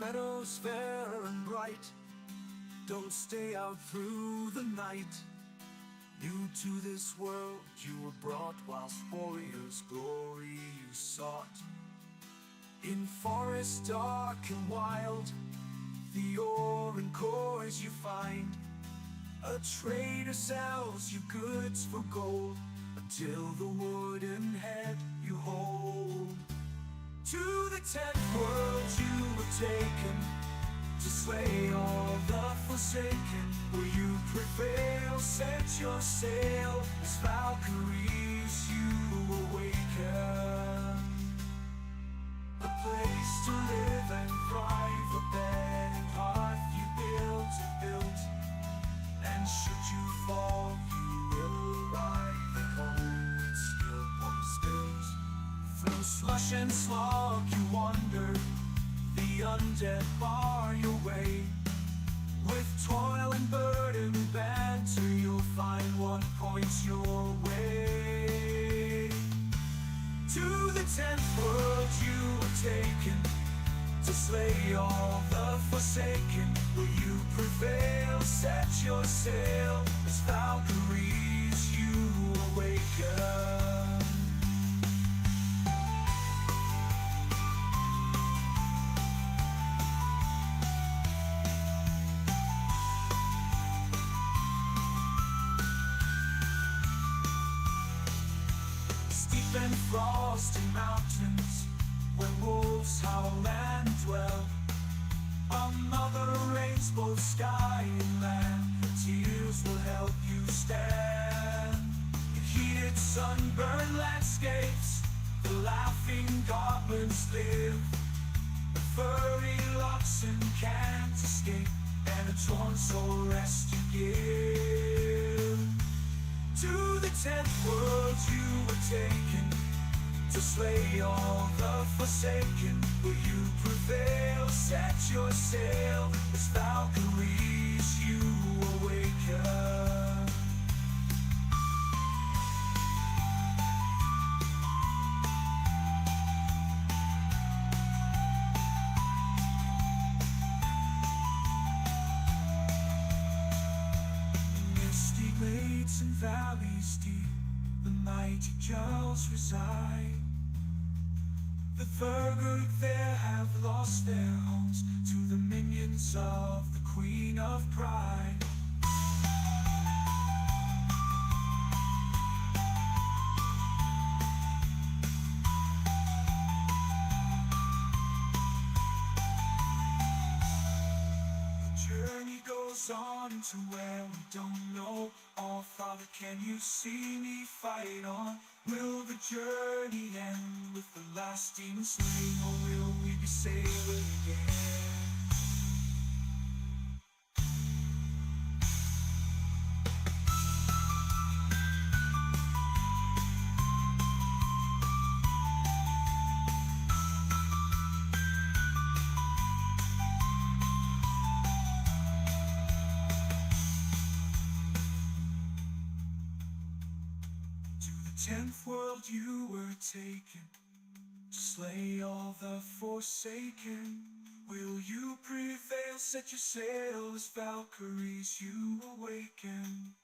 meadows fair and bright, don't stay out through the night. New to this world you were brought, whilst warriors' glory you sought. In forests dark and wild, the ore and cores you find. A trader sells you goods for gold, until the wooden head you hold. To the 10th world you were taken, to slay all the forsaken. Will you prevail? Set your sail, as Valkyries you awaken. A place to live and thrive, a bed and hearth you built. And should you fall, you will arrive at home with steel pumps built. Through slush and slog you wander, the undead bar your way. With toil and burden banter, you'll find what points your way. To the 10th world you were taken, to slay all the forsaken. Will you prevail? Set your sail, as Valkyries you awaken. Steep and frosty mountains, where wolves howl and dwell. A mother rains both sky and land, her tears will help you stand. In heated sunburned landscapes, the laughing goblins live. The furry oxen can't escape, and a torn soul rest you give. To the 10th world you were taken, to slay all the forsaken. Will you prevail? Set your sail, as Valkyries you awaken. Misty glades and valleys deep, the mighty Jarls reside. The Thurgood there have lost their homes to the minions of the Queen of Pride. The journey goes on to where we don't know. Oh Father, can you see me fight on? Will the journey end with the last demon slain, or will we be sailing again? To the 10th world you were taken, to slay all the forsaken. Will you prevail? Set your sail, as Valkyries you awaken.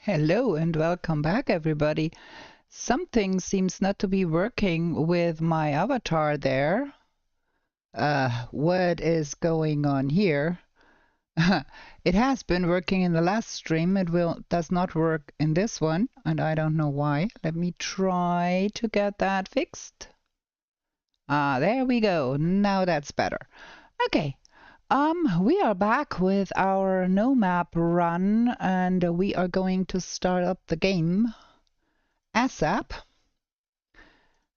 Hello and welcome back, everybody. Something seems not to be working with my avatar there. What is going on here? It has been working in the last stream. It does not work in this one, and I don't know why. Let me try to get that fixed. There we go. Now that's better. Okay. We are back with our no map run, and we are going to start up the game ASAP.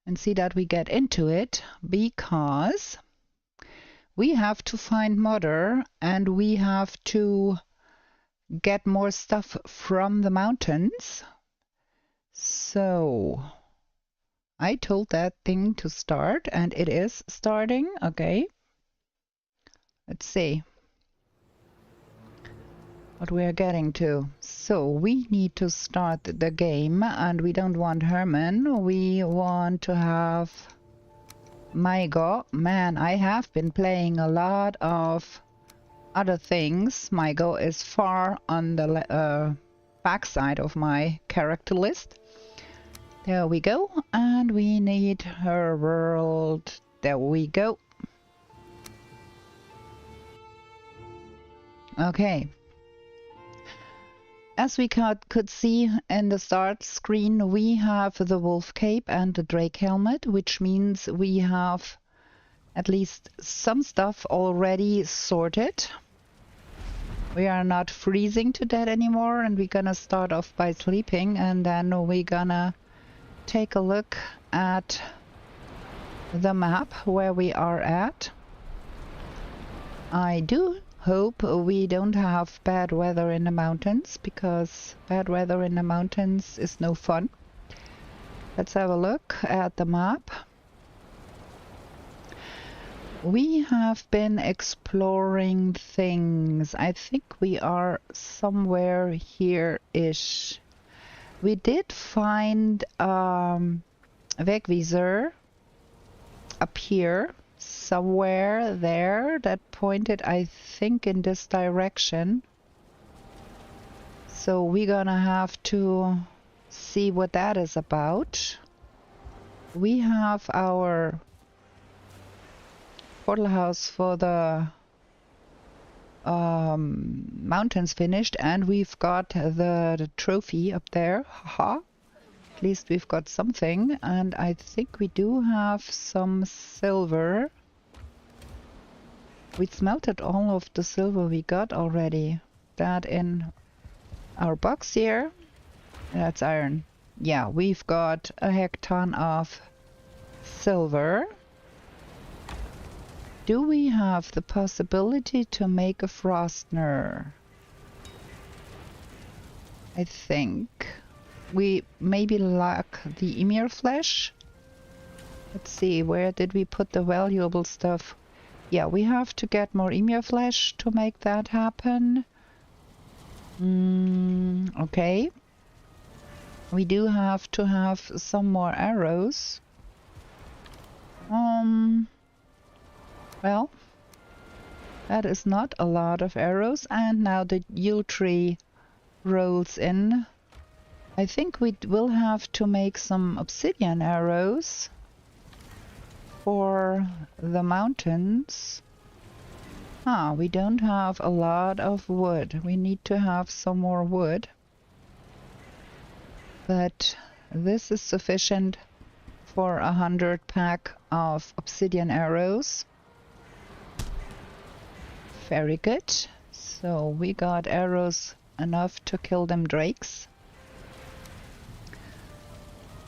and see that we get into it, because we have to find Mother and we have to get more stuff from the mountains. So I told that thing to start and it is starting. Okay. Let's see what we are getting to. So we need to start the game and we don't want Herman. We want to have Maigo. Man, I have been playing a lot of other things. Maigo is far on the backside of my character list. There we go. And we need her world. There we go. Okay. As we could see in the start screen, we have the wolf cape and the drake helmet, which means we have at least some stuff already sorted. We are not freezing to death anymore, and we're gonna start off by sleeping, and then we're gonna take a look at the map where we are at. I do hope we don't have bad weather in the mountains, because bad weather in the mountains is no fun. Let's have a look at the map. We have been exploring things. I think we are somewhere here-ish. We did find Wegweiser up here. Somewhere there that pointed, I think, in this direction. So we're gonna have to see what that is about. We have our portal house for the mountains finished, and we've got the trophy up there. Haha. At least we've got something, and I think we do have some silver. We smelted all of the silver we got already. That in our box here. That's iron. Yeah, we've got a heck ton of silver. Do we have the possibility to make a Frostner? I think we maybe lack the Emir flesh. Let's see, where did we put the valuable stuff? Yeah, we have to get more Emir flesh to make that happen. Okay. We do have to have some more arrows. Well, that is not a lot of arrows, and now the yew tree rolls in. I think we will have to make some obsidian arrows for the mountains. We don't have a lot of wood. We need to have some more wood. But this is sufficient for 100 pack of obsidian arrows. Very good. So we got arrows enough to kill them drakes.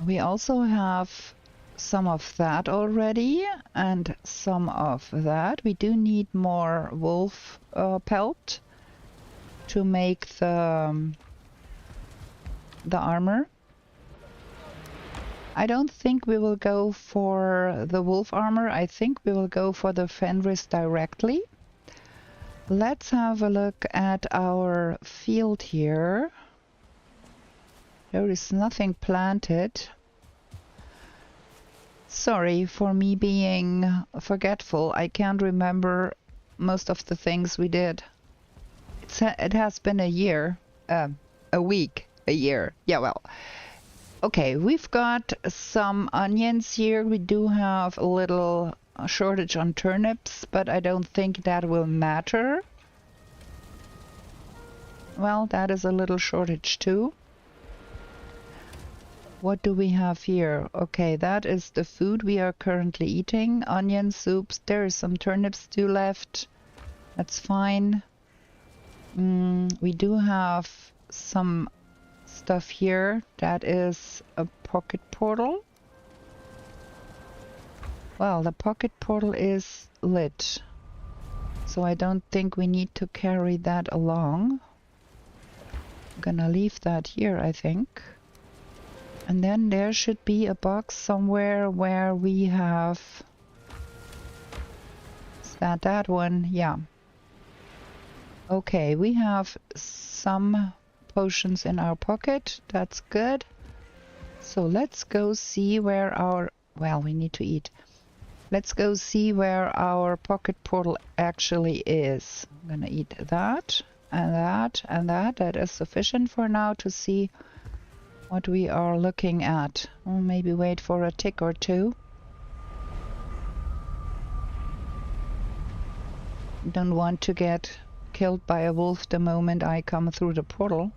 We also have some of that already, and some of that. We do need more wolf pelt to make the armor. I don't think we will go for the wolf armor. I think we will go for the Fenris directly. Let's have a look at our field here. There is nothing planted. Sorry for me being forgetful. I can't remember most of the things we did. It has been a year, a week, a year. Yeah, well. Okay, we've got some onions here. We do have a little shortage on turnips, but I don't think that will matter. Well, that is a little shortage too. What do we have here? Okay, that is the food we are currently eating. Onion soups. There is some turnip stew left. That's fine. We do have some stuff here. That is a pocket portal. Well, the pocket portal is lit, so I don't think we need to carry that along. I'm gonna leave that here, I think. And then there should be a box somewhere where we have... Is that one? Yeah. Okay, we have some potions in our pocket. That's good. So let's go see where our... Well, we need to eat. Let's go see where our pocket portal actually is. I'm gonna eat that and that and that. That is sufficient for now to see what we are looking at. Or maybe wait for a tick or two. Don't want to get killed by a wolf the moment I come through the portal.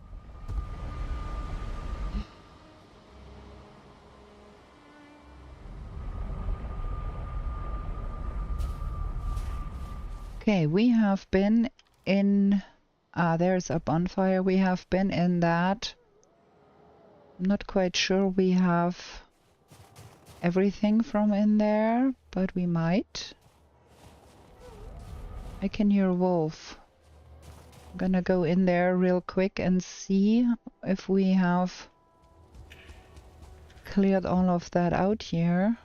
Okay, we have been in... there's a bonfire. We have been in that. I'm not quite sure we have everything from in there, but we might. I can hear a wolf. I'm gonna go in there real quick and see if we have cleared all of that out here.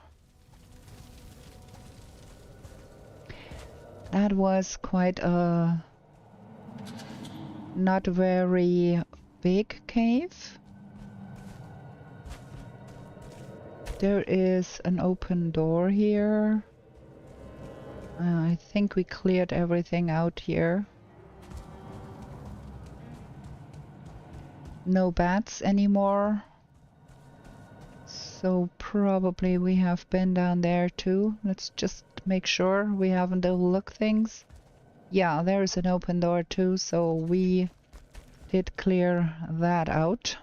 That was quite a not very big cave. There is an open door here. I think we cleared everything out here. No bats anymore. So probably we have been down there too. Let's just make sure we haven't overlooked things. Yeah, there's an open door too, so we did clear that out.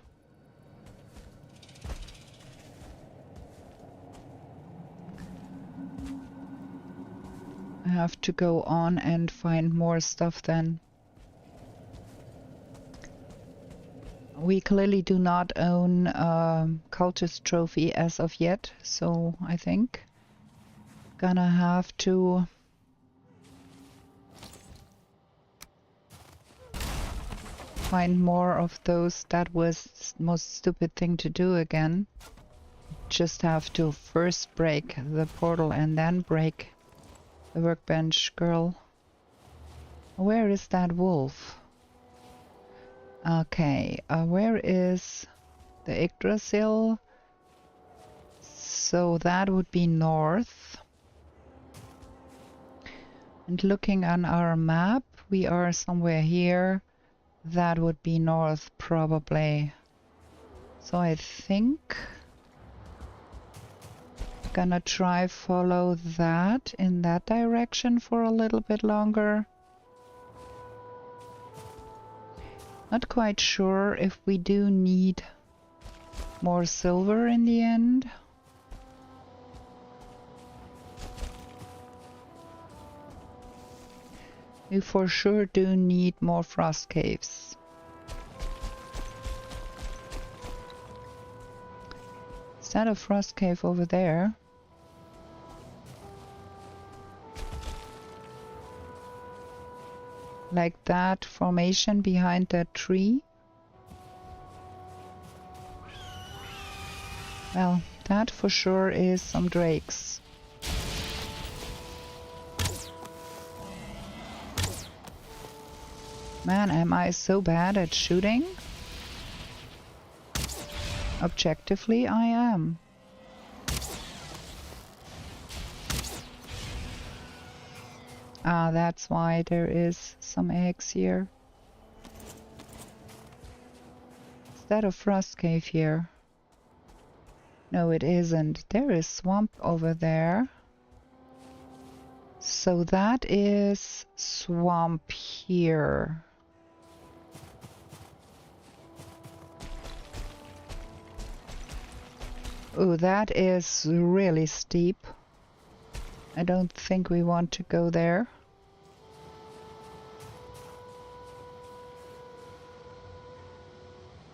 I have to go on and find more stuff then. We clearly do not own cultist trophy as of yet, so I think gonna have to find more of those. That was the most stupid thing to do again. Just have to first break the portal and then break the workbench. Girl, where is that wolf? Okay, where is the Yggdrasil? So that would be north. And looking on our map, we are somewhere here. That would be north probably. So I think I'm gonna try follow that in that direction for a little bit longer. Not quite sure if we do need more silver in the end. We for sure do need more frost caves. Is that a frost cave over there? Like that formation behind that tree? Well, that for sure is some drakes. Man, am I so bad at shooting? Objectively, I am. Ah, that's why there is some eggs here. Is that a frost cave here? No, it isn't. There is swamp over there. So that is swamp here. Oh, that is really steep. I don't think we want to go there.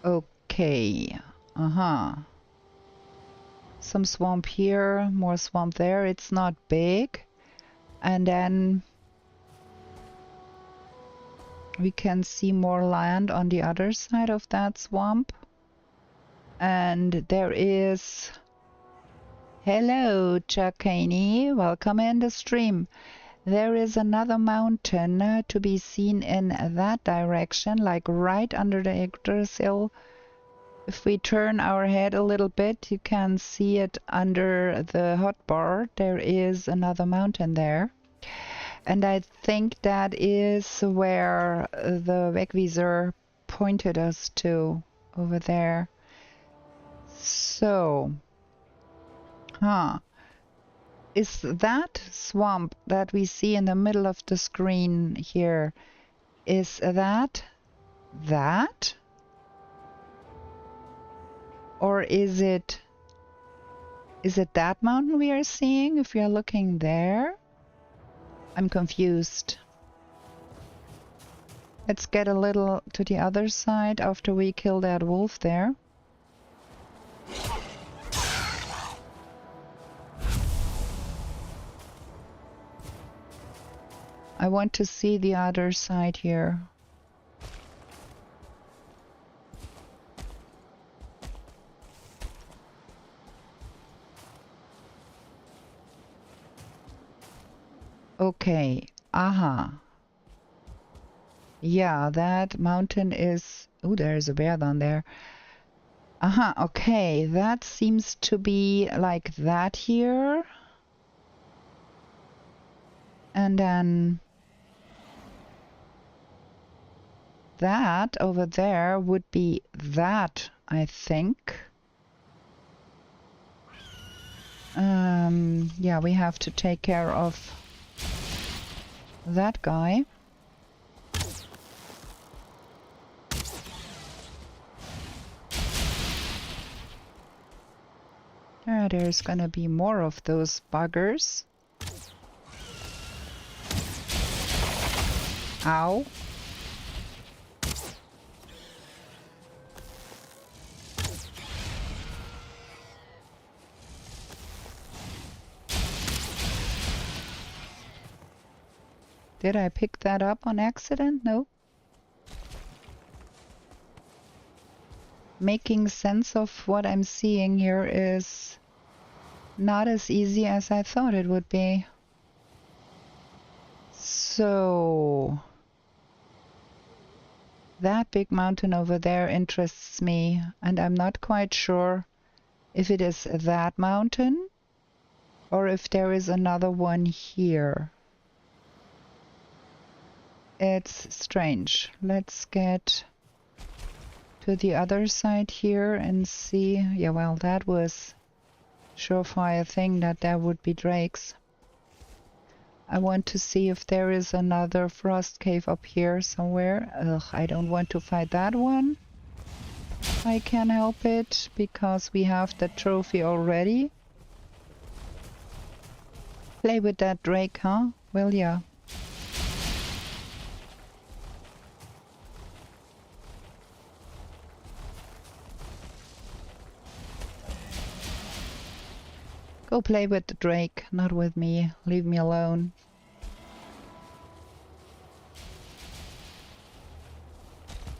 Okay. Uh-huh. Some swamp here, more swamp there. It's not big. And then we can see more land on the other side of that swamp. And there is... Hello, Chakani. Welcome in the stream. There is another mountain to be seen in that direction, like right under the Yggdrasil. If we turn our head a little bit, you can see it under the hotbar. There is another mountain there. And I think that is where the Wegweiser pointed us to, over there. So, is that swamp that we see in the middle of the screen here, is that? Or is it that mountain we are seeing if we are looking there? I'm confused. Let's get a little to the other side after we kill that wolf there. I want to see the other side here. Okay, aha. Yeah, that mountain is... Oh, there's a bear down there. Aha, okay, that seems to be like that here. And then... that over there would be that, I think. Yeah, we have to take care of that guy. There's gonna be more of those buggers. Ow. Did I pick that up on accident? No. Making sense of what I'm seeing here is not as easy as I thought it would be. So that big mountain over there interests me, and I'm not quite sure if it is that mountain or if there is another one here. It's strange. Let's get to the other side here and see. Yeah, well, that was surefire thing that there would be drakes. I want to see if there is another frost cave up here somewhere. Ugh, I don't want to fight that one. I can help it because we have the trophy already. Play with that drake, huh? Well, yeah. Go play with the drake, not with me. Leave me alone.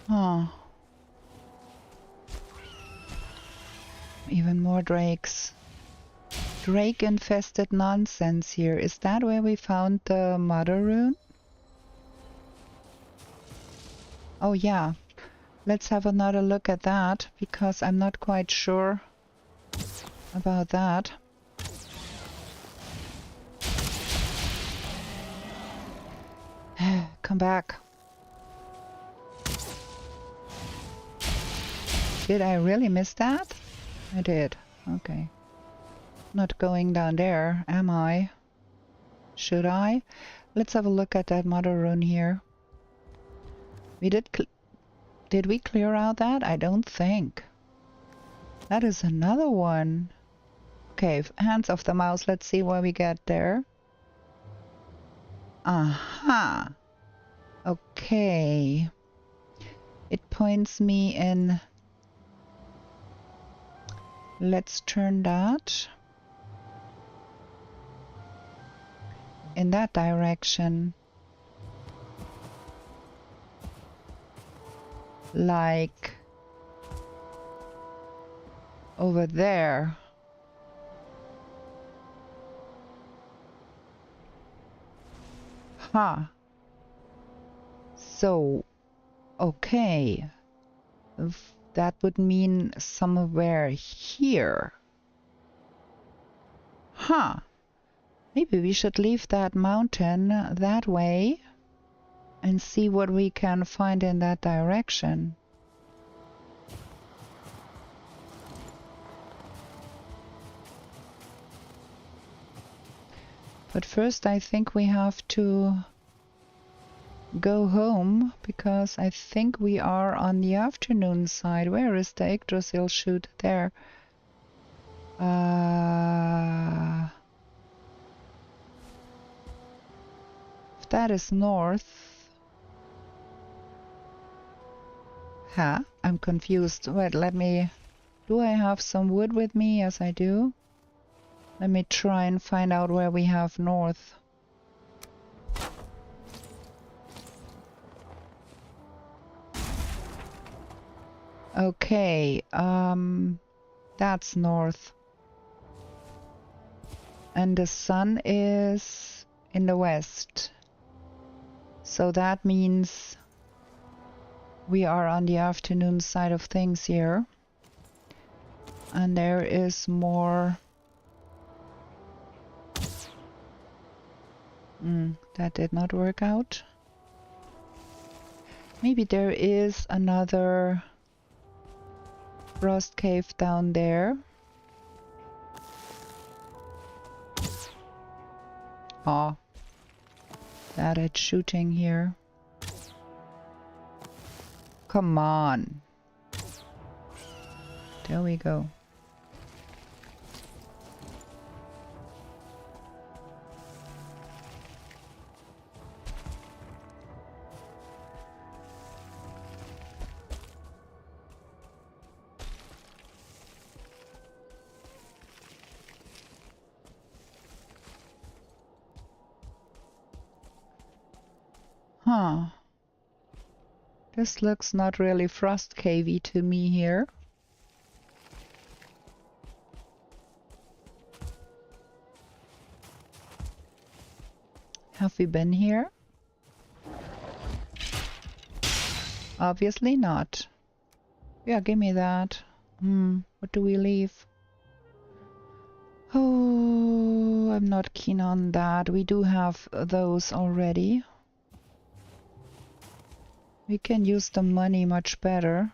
Oh. Even more drakes. Drake-infested nonsense here. Is that where we found the mother rune? Oh yeah. Let's have another look at that, because I'm not quite sure about that. Come back. Did I really miss that? I did. Okay. Not going down there, am I? Should I? Let's have a look at that mother rune here. We did we clear out that? I don't think. That is another one. Okay, hands off the mouse. Let's see where we get there. Aha. Okay. It points me in Let's turn that in that direction. Like over there. Huh. So, okay. That would mean somewhere here. Huh. Maybe we should leave that mountain that way and see what we can find in that direction. But first I think we have to go home, because I think we are on the afternoon side. Where is the Yggdrasil shoot? There. If that is north. Huh? I'm confused. Wait, let me... Do I have some wood with me? Yes, I do. Let me try and find out where we have north. Okay, that's north. And the sun is in the west. So that means we are on the afternoon side of things here. And there is more... that did not work out. Maybe there is another frost cave down there. Oh, that it's shooting here. Come on. There we go. Huh. This looks not really frost cavey to me here. Have we been here? Obviously not. Yeah, give me that. What do we leave? Oh, I'm not keen on that. We do have those already. We can use the money much better.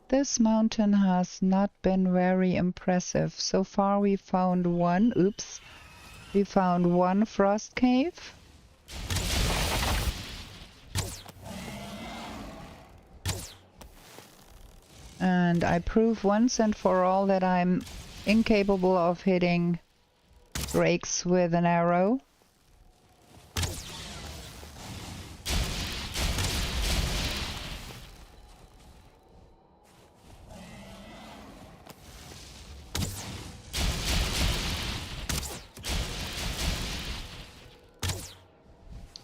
This mountain has not been very impressive. So far we found one, we found one frost cave. And I prove once and for all that I'm incapable of hitting drakes with an arrow.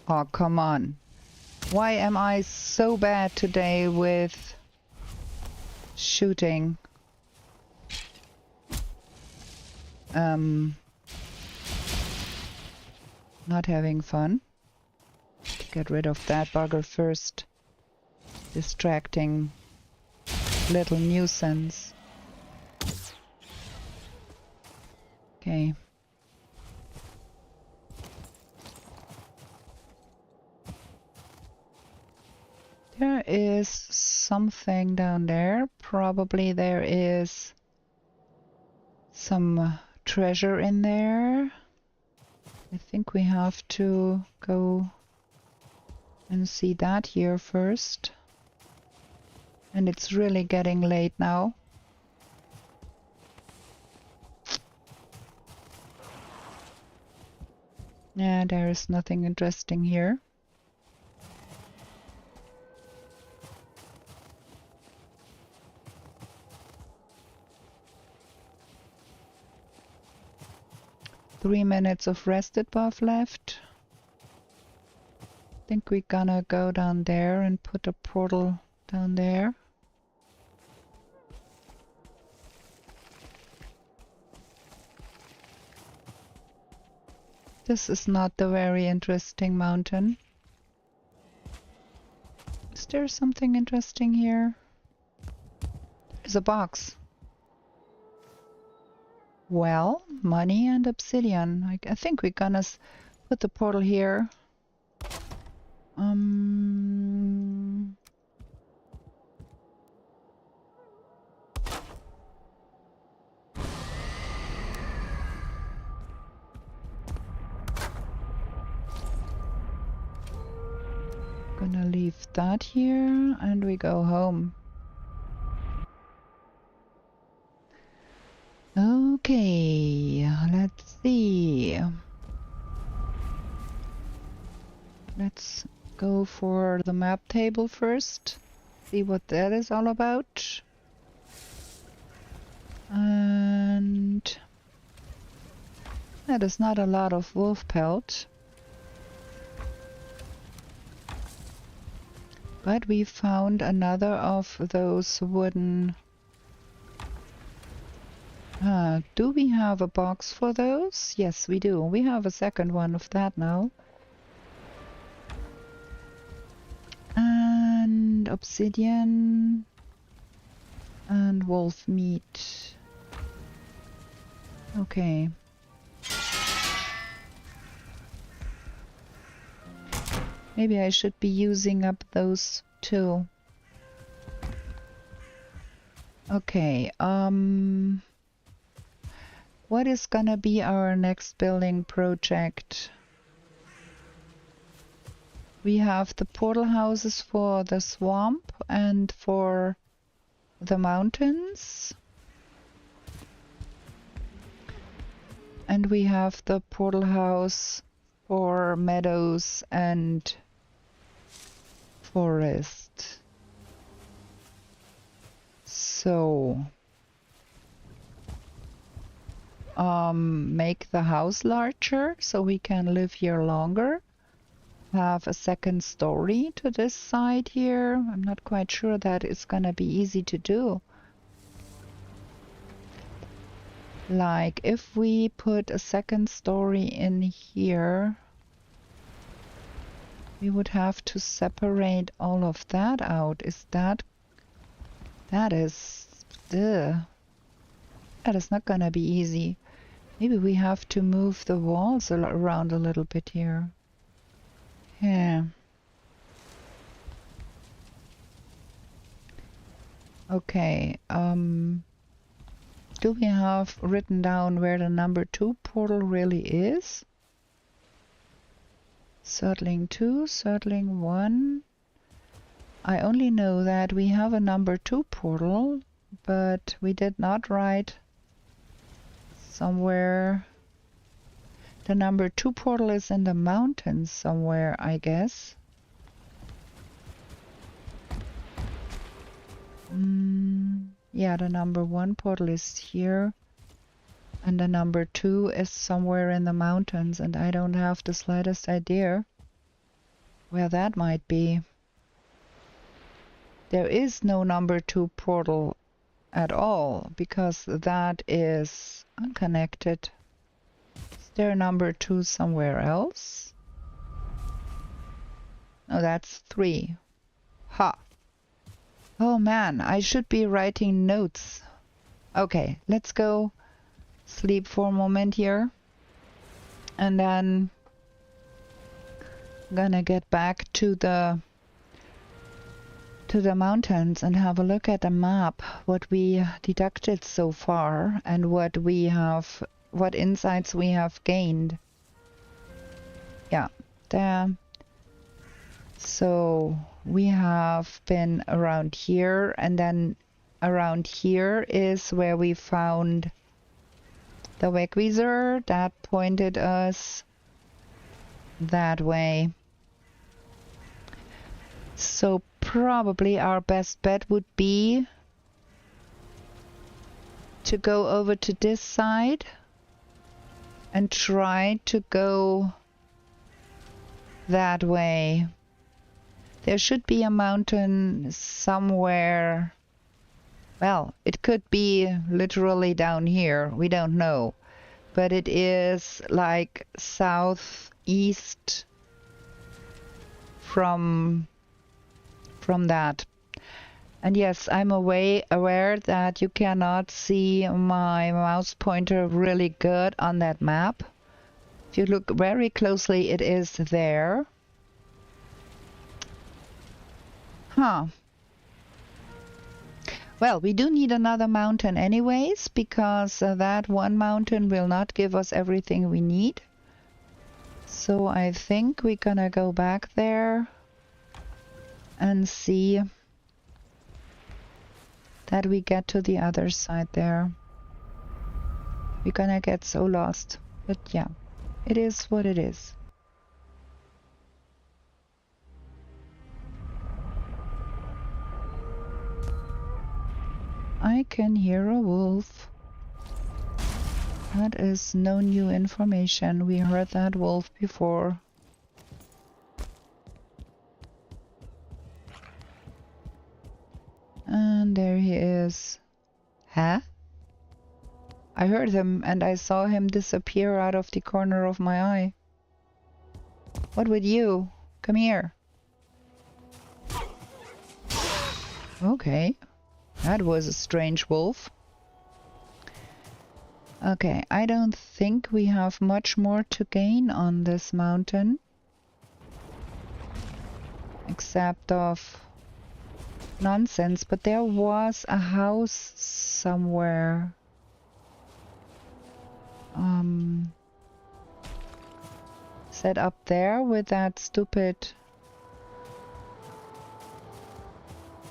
Oh, come on. Why am I so bad today with shooting? Not having fun. Get rid of that bugger first. Distracting little nuisance. Okay. There is something down there. Probably there is some treasure in there. I think we have to go and see that here first. And it's really getting late now. Yeah, there is nothing interesting here. 3 minutes of rested buff left. I think we're gonna go down there and put a portal down there. This is not the very interesting mountain. Is there something interesting here? There's a box. Well, money and obsidian. I think we're gonna put the portal here. Gonna leave that here and we go home. Okay, let's see. Let's go for the map table first. See what that is all about. And that is not a lot of wolf pelt. But we found another of those wooden... do we have a box for those? Yes, we do. We have a second one of that now. And obsidian. And wolf meat. Okay. Maybe I should be using up those too. Okay, what is gonna be our next building project? We have the portal houses for the swamp and for the mountains. And we have the portal house for meadows and forest. So, make the house larger so we can live here longer. Have a second story to this side here. I'm not quite sure that it's gonna be easy to do. Like, if we put a second story in here, we would have to separate all of that out. Is that... that is... ugh. That is not gonna be easy. Maybe we have to move the walls around a little bit here. Yeah. Okay, do we have written down where the number 2 portal really is? Circling 2, circling 1. I only know that we have a number 2 portal, but we did not write somewhere. The number 2 portal is in the mountains somewhere, I guess. Yeah, the number 1 portal is here. And the number 2 is somewhere in the mountains, and I don't have the slightest idea where that might be. There is no number 2 portal at all, because that is unconnected. Is there number 2 somewhere else? No, that's 3. Ha! Oh man, I should be writing notes. Okay, let's go sleep for a moment here. And then I'm gonna get back to the mountains and have a look at the map, what we deducted so far and what insights we have gained. Yeah, there. So we have been around here, and then around here is where we found the Wegweiser that pointed us that way. So probably our best bet would be to go over to this side and try to go that way. There should be a mountain somewhere. Well, it could be literally down here. We don't know. But it is like southeast from that. And yes, I'm aware that you cannot see my mouse pointer really good on that map. If you look very closely, it is there. Huh. Well, we do need another mountain anyways, because that one mountain will not give us everything we need. So I think we're gonna go back there and see that we get to the other side there. We're gonna get so lost. But yeah, it is what it is. I can hear a wolf. That is no new information. We heard that wolf before. And there he is. Huh? I heard him and I saw him disappear out of the corner of my eye. What with you? Come here. Okay. That was a strange wolf. Okay, I don't think we have much more to gain on this mountain. Except of nonsense, but there was a house somewhere. Set up there with that stupid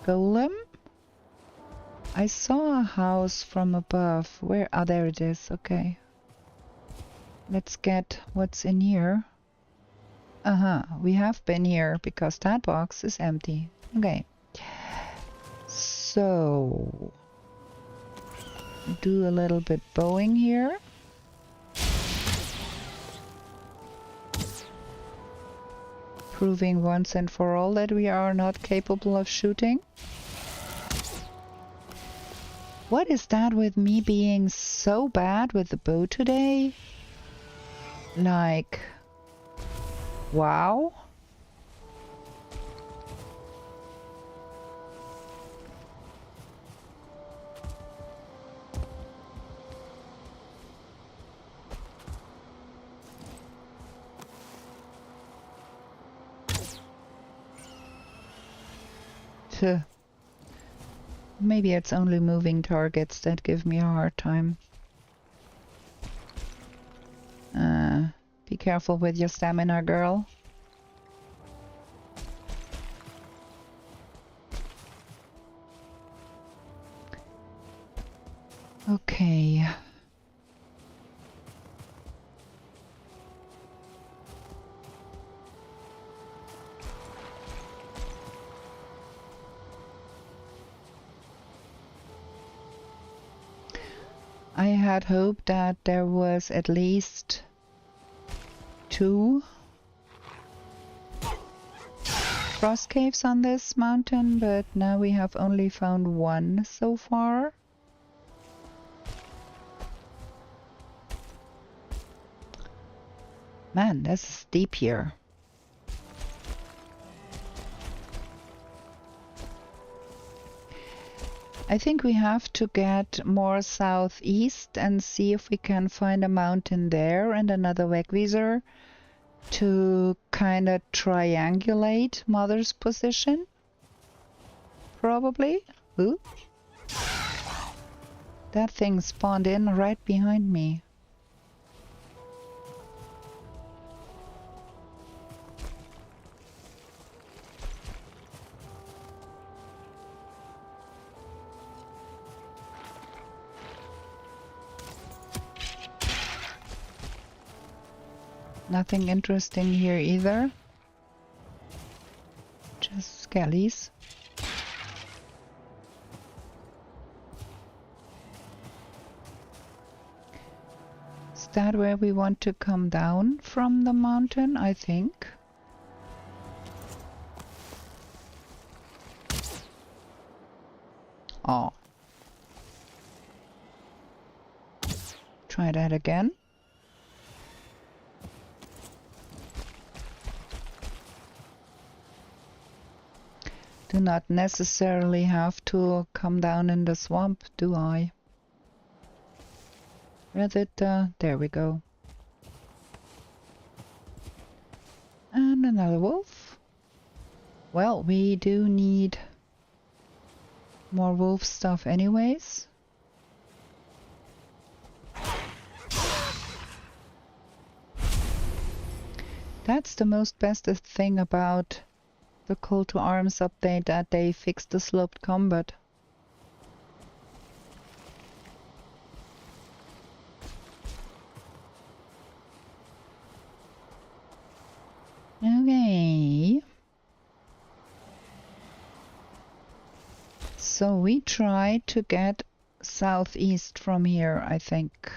golem. I saw a house from above. Where? Oh, there it is. Okay. Let's get what's in here. We have been here because that box is empty. Okay. So, do a little bit bowing here. Proving once and for all that we are not capable of shooting. What is that with me being so bad with the bow today? Like, wow. Maybe it's only moving targets that give me a hard time. Be careful with your stamina, girl. Okay. I had hoped that there was at least 2 frost caves on this mountain, but now we have only found 1 so far. Man, this is steep here. I think we have to get more southeast and see if we can find a mountain there and another Wegweiser to kind of triangulate Mother's position. Probably. Ooh. That thing spawned in right behind me. Nothing interesting here either. Just skellies. that where we want to come down from the mountain? I think. Oh. Try that again. Do not necessarily have to come down in the swamp, do I? Where did there we go. And another wolf. Well, we do need more wolf stuff anyways. That's the most best thing about the Call to Arms update, that they fixed the sloped combat. Okay. So we try to get southeast from here, I think.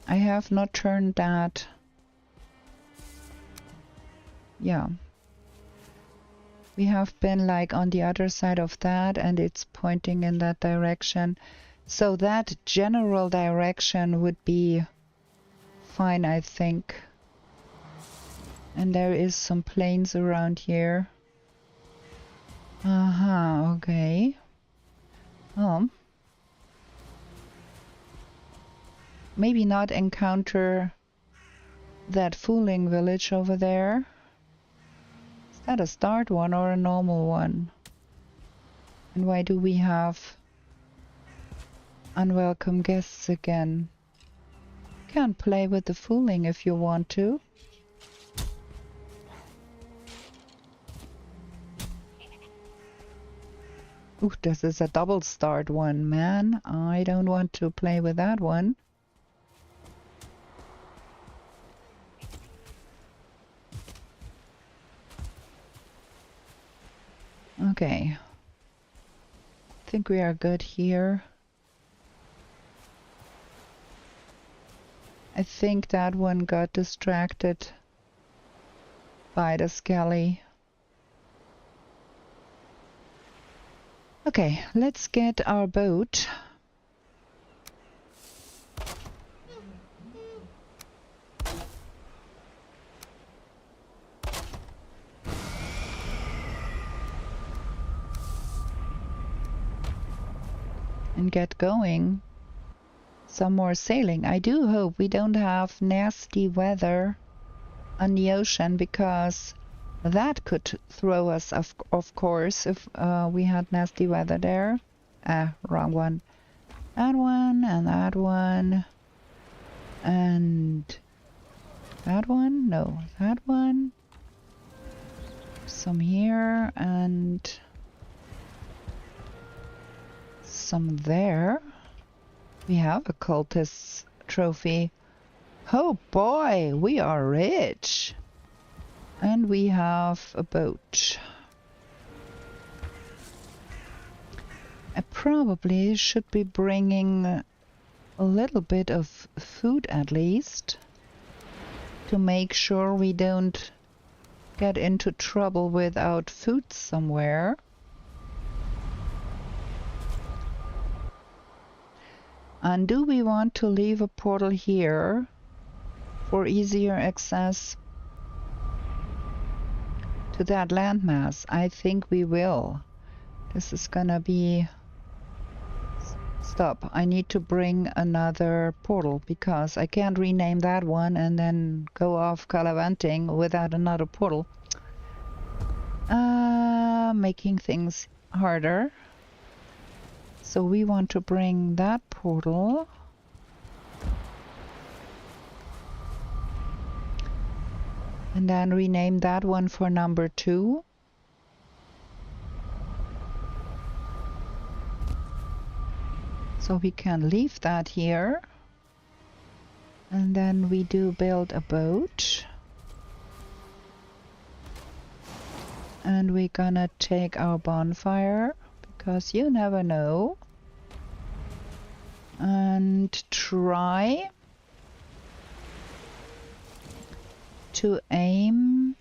I have not turned that. Yeah. We have been like on the other side of that and it's pointing in that direction. So that general direction would be fine, I think. And there is some plains around here. Okay. Maybe not encounter that fooling village over there. Is that a start one or a normal one? And why do we have unwelcome guests again? Can't play with the fooling if you want to. Ooh, this is a double start one, man. I don't want to play with that one. Okay. I think we are good here. I think that one got distracted by the skelly. Okay, let's get our boat. And get going. Some more sailing. I do hope we don't have nasty weather on the ocean, because that could throw us of course if we had nasty weather there. Wrong one. That one and that one. And that one? No, that one. Some here and some there. We have a cultist's trophy. Oh boy, we are rich. And we have a boat. I probably should be bringing a little bit of food at least, to make sure we don't get into trouble without food somewhere. And do we want to leave a portal here for easier access to that landmass? I think we will. This is gonna be... Stop. I need to bring another portal because I can't rename that one and then go off gallivanting without another portal. Making things harder. So we want to bring that portal. And then rename that one for number 2. So we can leave that here. And then we do build a boat. And we're gonna take our bonfire, because you never know. and try to aim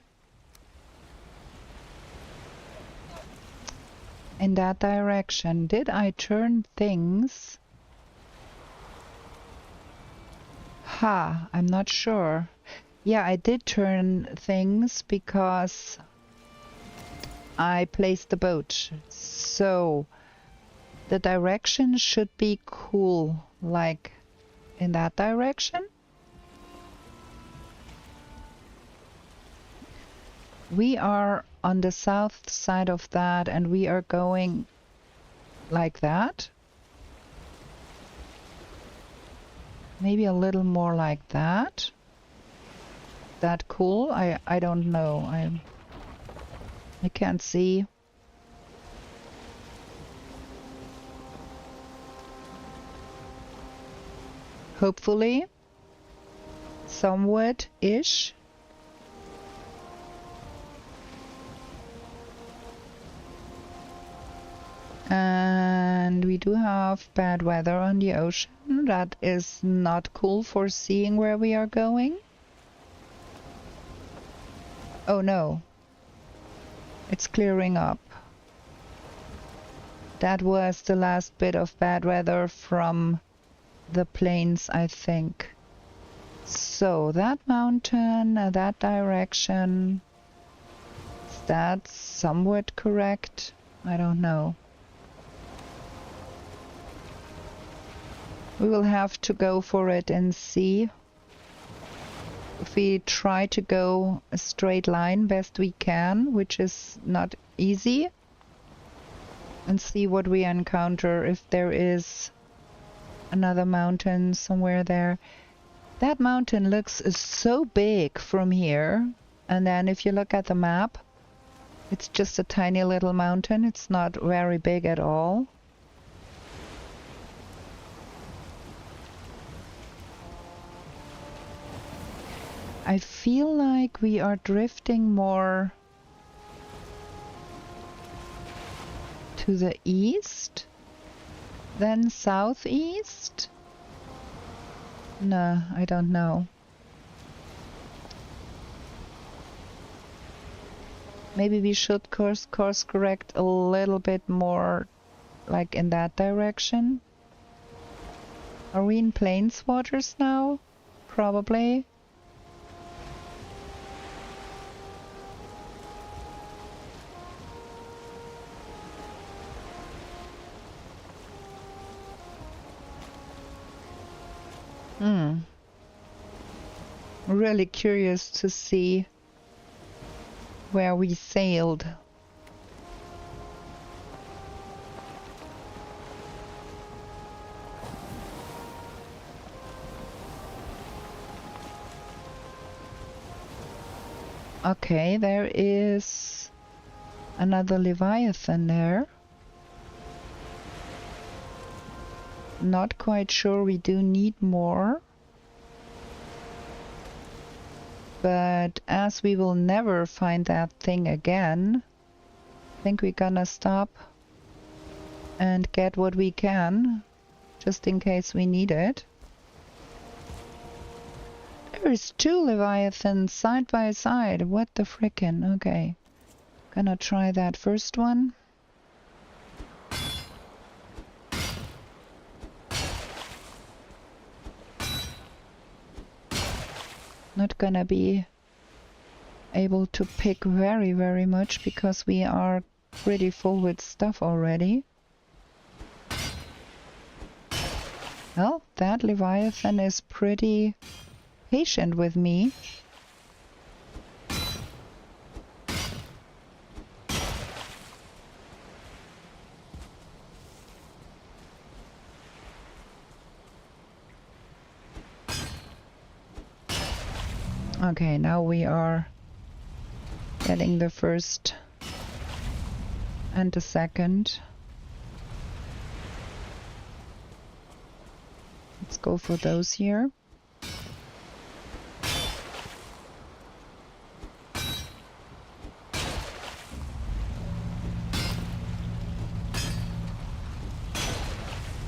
in that direction. Did I turn things? Ha, I'm not sure. Yeah, I did turn things because I placed the boat. So the direction should be cool, like in that direction. We are on the south side of that and we are going like that. Maybe a little more like that. That cool? I don't know. I can't see. Hopefully. Somewhat-ish. And we do have bad weather on the ocean. That is not cool for seeing where we are going. Oh no. It's clearing up. That was the last bit of bad weather from the plains, I think. So that mountain, that direction, is that somewhat correct? I don't know. We will have to go for it and see. If we try to go a straight line best we can, which is not easy, and see what we encounter, if there is another mountain somewhere there. That mountain looks so big from here, and then if you look at the map, it's just a tiny little mountain. It's not very big at all. I feel like we are drifting more to the east than southeast. No, I don't know. Maybe we should course correct a little bit more, like in that direction. Are we in plains waters now? Probably. Really curious to see where we sailed. Okay, there is another Leviathan there. Not quite sure we do need more. But as we will never find that thing again, I think we're gonna stop and get what we can, just in case we need it. There's two Leviathans side by side. What the frickin'? Okay. Gonna try that first one. Not gonna be able to pick very much because we are pretty full with stuff already. Well, that Leviathan is pretty patient with me. Okay, now we are getting the first and the second. Let's go for those here.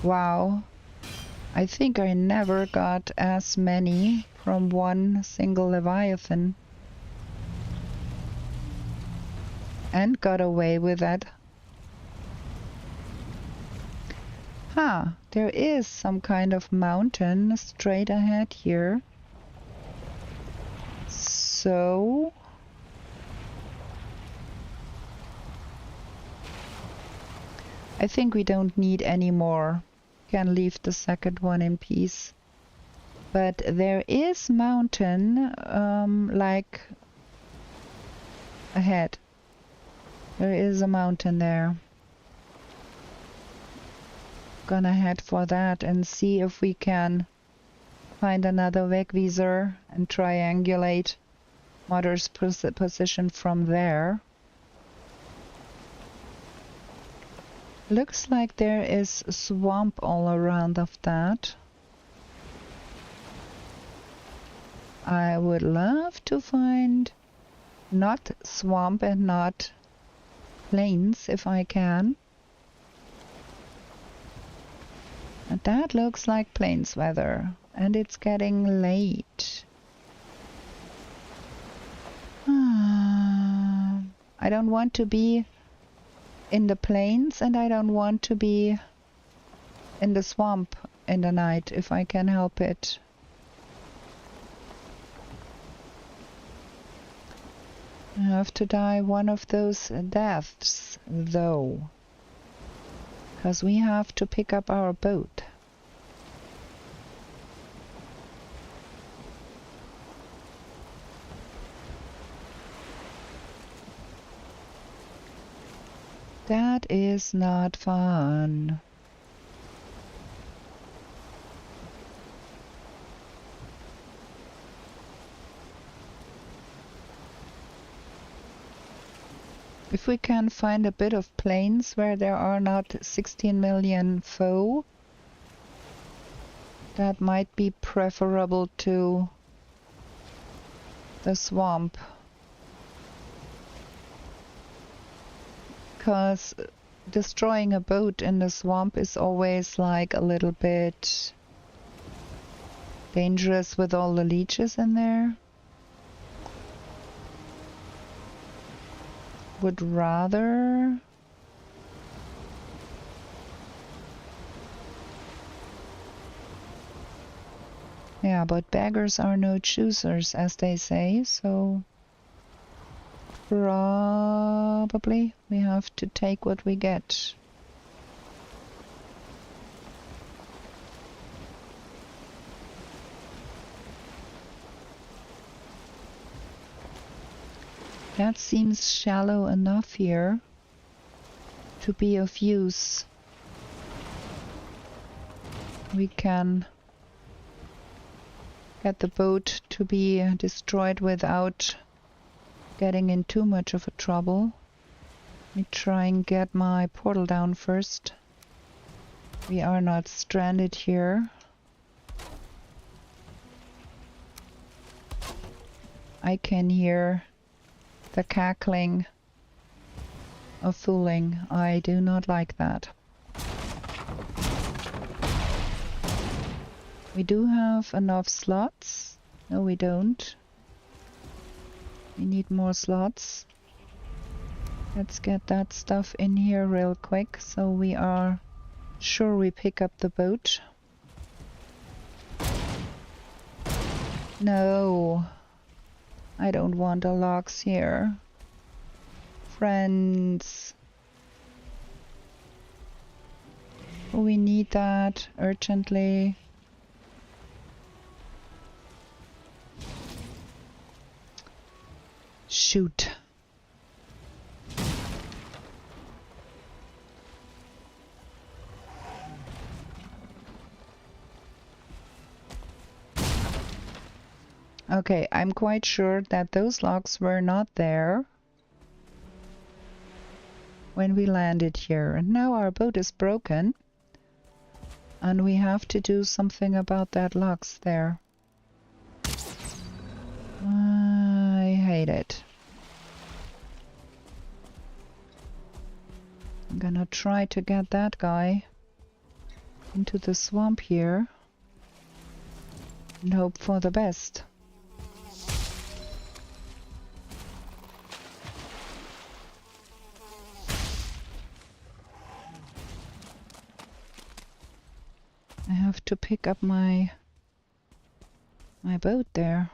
Wow. I think I never got as many from one single Leviathan. And got away with that. Huh, there is some kind of mountain straight ahead here. So... I think we don't need any more. Can leave the second one in peace. But there is mountain like ahead. There is a mountain there. Gonna head for that and see if we can find another Wegweiser and triangulate Mother's position from there. Looks like there is a swamp all around of that. I would love to find not swamp and not plains if I can. And that looks like plains weather, and it's getting late. I don't want to be in the plains, and I don't want to be in the swamp in the night if I can help it. I have to die one of those deaths, though, because we have to pick up our boat. That is not fun. If we can find a bit of plains where there are not 16 million foe, that might be preferable to the swamp. Because destroying a boat in the swamp is always like a little bit dangerous with all the leeches in there. Would rather yeah, but beggars are no choosers, as they say, so probably we have to take what we get. That seems shallow enough here to be of use. We can get the boat to be destroyed without getting in too much of a trouble. Let me try and get my portal down first. We are not stranded here. I can hear the cackling of fooling. I do not like that. We do have enough slots. No, we don't. We need more slots. Let's get that stuff in here real quick so we are sure we pick up the boat. No, I don't want the logs here. Friends. We need that urgently. Shoot. Okay, I'm quite sure that those logs were not there when we landed here. And now our boat is broken. And we have to do something about that logs there. I hate it. I'm gonna try to get that guy into the swamp here. and hope for the best. I have to pick up my boat there.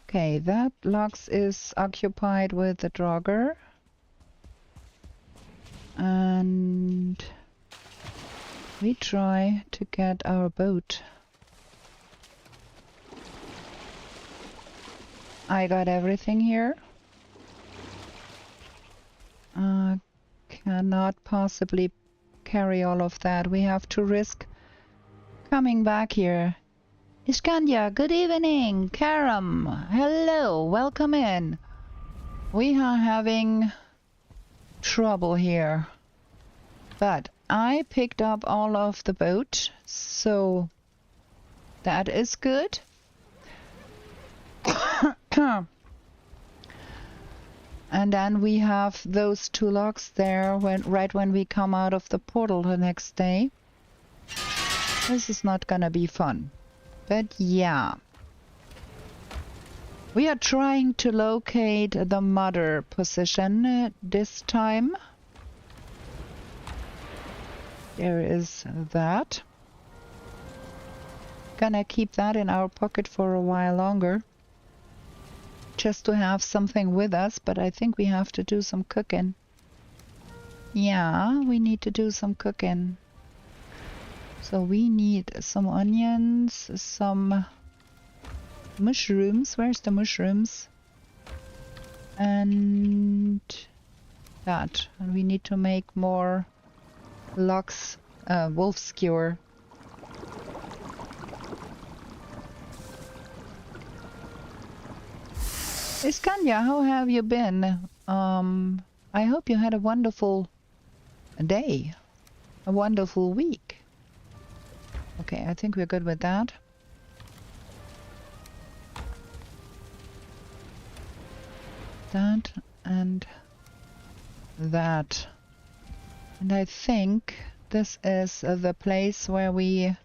Okay, that Lux is occupied with the Draugr. And we try to get our boat. I got everything here. Cannot possibly carry all of that. We have to risk coming back here. Iskandya, good evening. Karam, hello, welcome in. We are having trouble here. But I picked up all of the boat, so that is good. And then we have those 2 logs there right when we come out of the portal the next day. This is not gonna be fun. But yeah. We are trying to locate the mother position this time. There is that. Gonna keep that in our pocket for a while longer. Just to have something with us, but I think we have to do some cooking. Yeah, we need to do some cooking. So we need some onions, some mushrooms. Where's the mushrooms? And that. And we need to make more lox, wolf skewer. Iskandya, how have you been? I hope you had a wonderful day, a wonderful week. Okay, I think we're good with that. That and that. And I think this is the place where we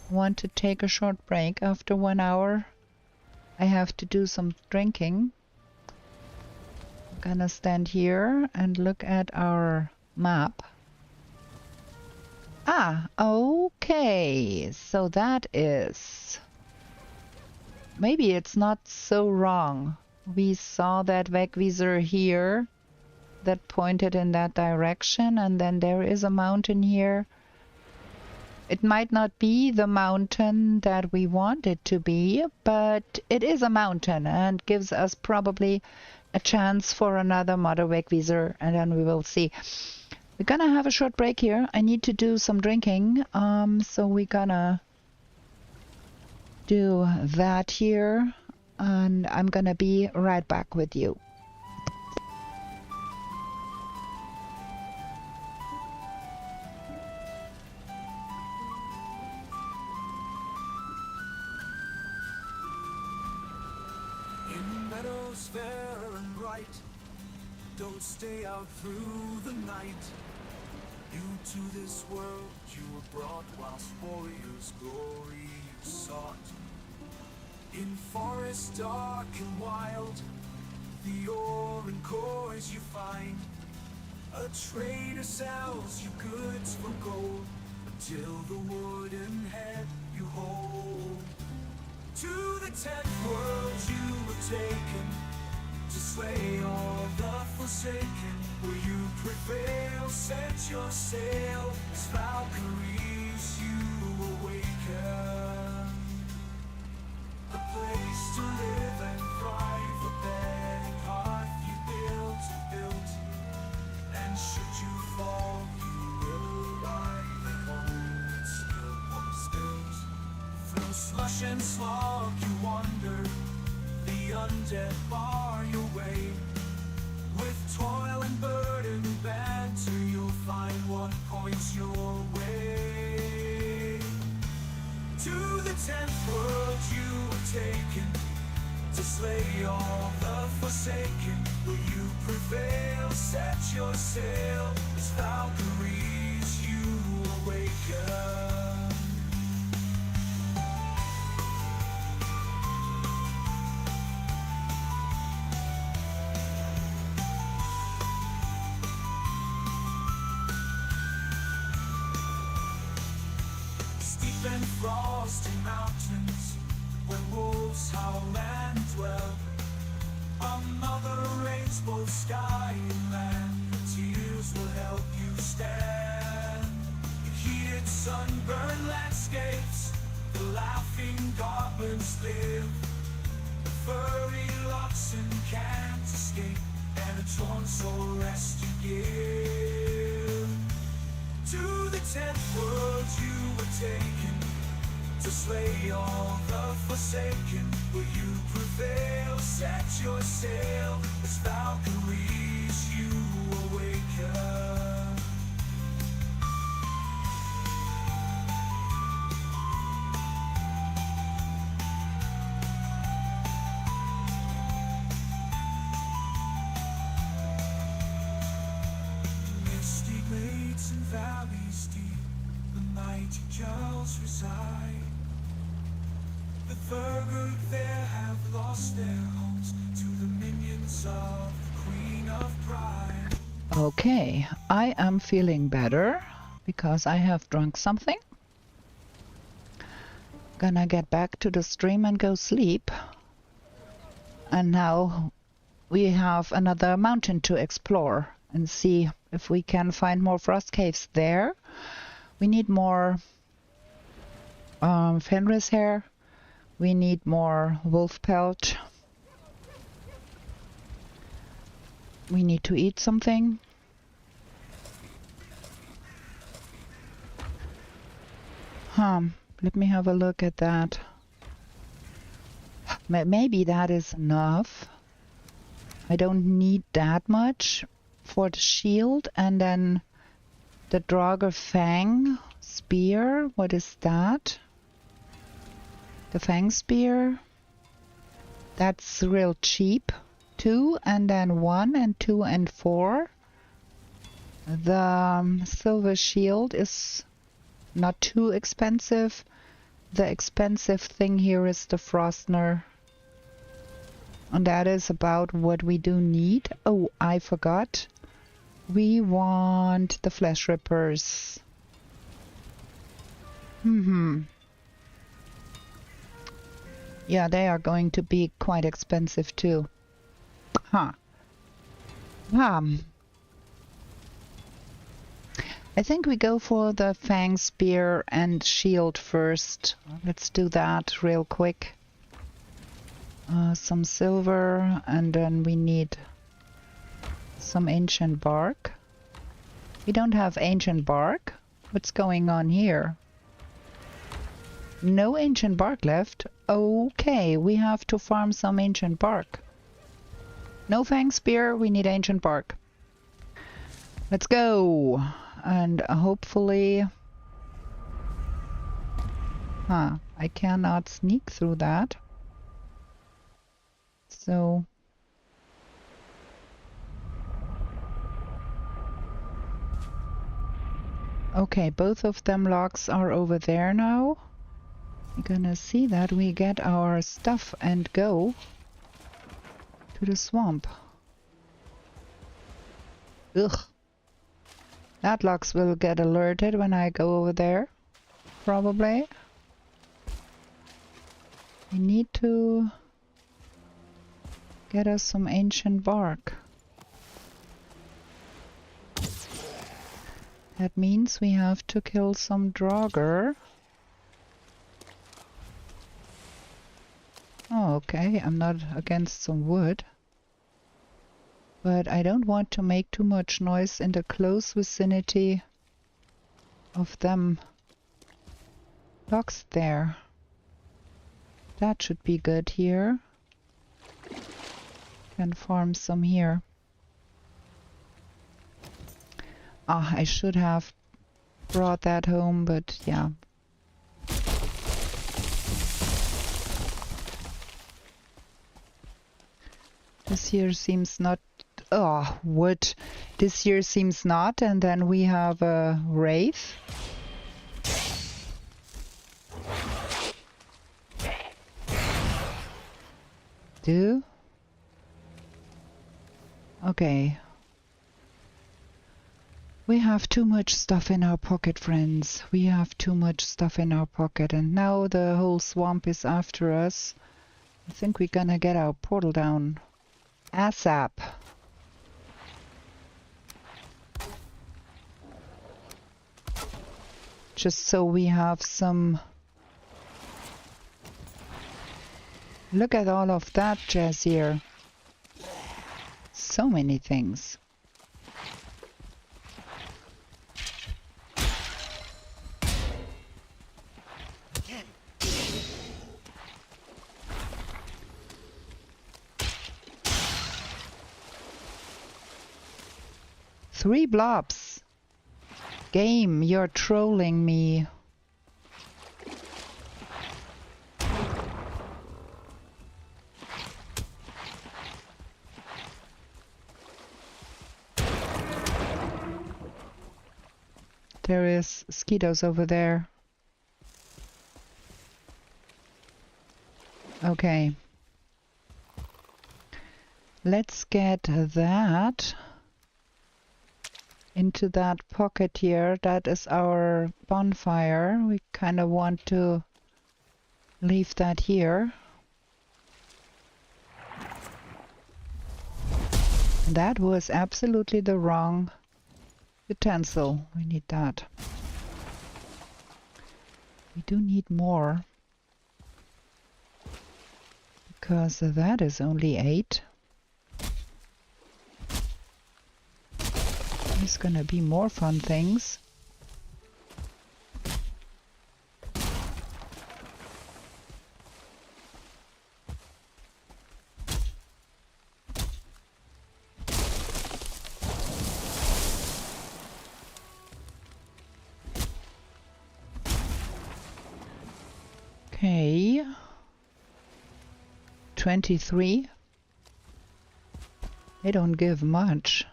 want to take a short break after 1 hour. I have to do some drinking. I'm gonna stand here and look at our map. Ah, okay. So that is... Maybe it's not so wrong. We saw that Wegwieser here that pointed in that direction, and then there is a mountain here. It might not be the mountain that we want it to be, but it is a mountain and gives us probably a chance for another Mother Wegwieser, and then we will see. We're gonna have a short break here. I need to do some drinking, so we're gonna do that here, and I'm gonna be right back with you. Fair and bright, don't stay out through the night. New to this world you were brought, whilst warriors' glory you sought. In forest dark and wild, the ore and cores you find. A trader sells you goods for gold, until the wooden head you hold. To the 10th world you were taken, to slay all the forsaken. Will you prevail? Set your sail, as Valkyries you awaken. A place to live and thrive, a bed and hearth you built. And should you fall, you will arrive at home and still home spilt. Through slush and slog you wander, the undead bar your way. With toil and burden banter, you'll find what points your way. To the 10th world you were taken, to slay all the forsaken. Will you prevail? Set your sail, as Valkyries you deep and frosty mountains, where wolves howl and dwell. Another rains both sky and land, tears will help you stand. In heated sunburned landscapes, the laughing goblins live. Furry oxen can't escape, and a torn soul rest you give. To the 10th world you were taken, to slay all the forsaken. Will you prevail? Set your sail, as Valkyries you awaken. Misty glades and valleys deep, the mighty Jarls reside. The Thurgood there have lost their homes to the minions of the Queen of Pride. Okay, I am feeling better because I have drunk something. Gonna get back to the stream and go sleep. And now we have another mountain to explore and see if we can find more frost caves there. We need more Fenris hair. We need more wolf pelt. We need to eat something. Let me have a look at that. Maybe that is enough. I don't need that much for the shield. And then the Draugr Fang spear. What is that? The Fang spear. That's real cheap. 2 and then 1 and 2 and 4. The silver shield is not too expensive. The expensive thing here is the Frostner. And that is about what we do need. Oh, I forgot. We want the flesh rippers. Yeah, they are going to be quite expensive too. I think we go for the Fang Spear and Shield first. Let's do that real quick. Some silver, and then we need some ancient bark. We don't have ancient bark. What's going on here? No ancient bark left. Okay, we have to farm some ancient bark. No Fang Spear, we need ancient bark. Let's go! And hopefully... I cannot sneak through that. So... Okay, both of them logs are over there now. We're gonna see that we get our stuff and go to the swamp. Ugh. That logs will get alerted when I go over there. Probably. We need to get us some ancient bark. That means we have to kill some Draugr. Oh, okay, I'm not against some wood. But I don't want to make too much noise in the close vicinity of them logs there. That should be good here. Can farm some here. Ah, I should have brought that home, but yeah. This year seems not... Oh, wood. This year seems not, and then we have a wraith. Do? We have too much stuff in our pocket, friends. We have too much stuff in our pocket, and now the whole swamp is after us. I think we're gonna get our portal down ASAP. Just so we have some... Look at all of that jazz here. So many things. Three blobs. Game, you're trolling me. There is mosquitoes over there. Okay. Let's get that into that pocket here. That is our bonfire. We kind of want to leave that here. That was absolutely the wrong utensil. We need that. We do need more, because that is only 8. There's gonna be more fun things. Okay. 23. They don't give much.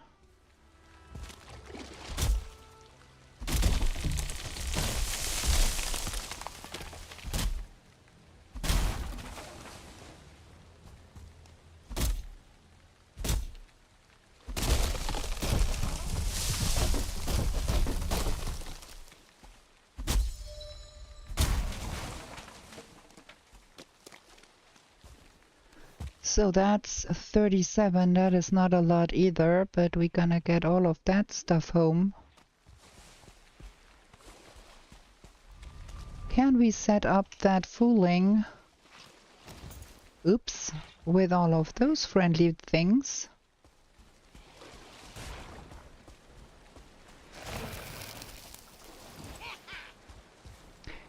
So that's 37. That is not a lot either, but we're gonna get all of that stuff home. Can we set up that fooling? Oops, with all of those friendly things.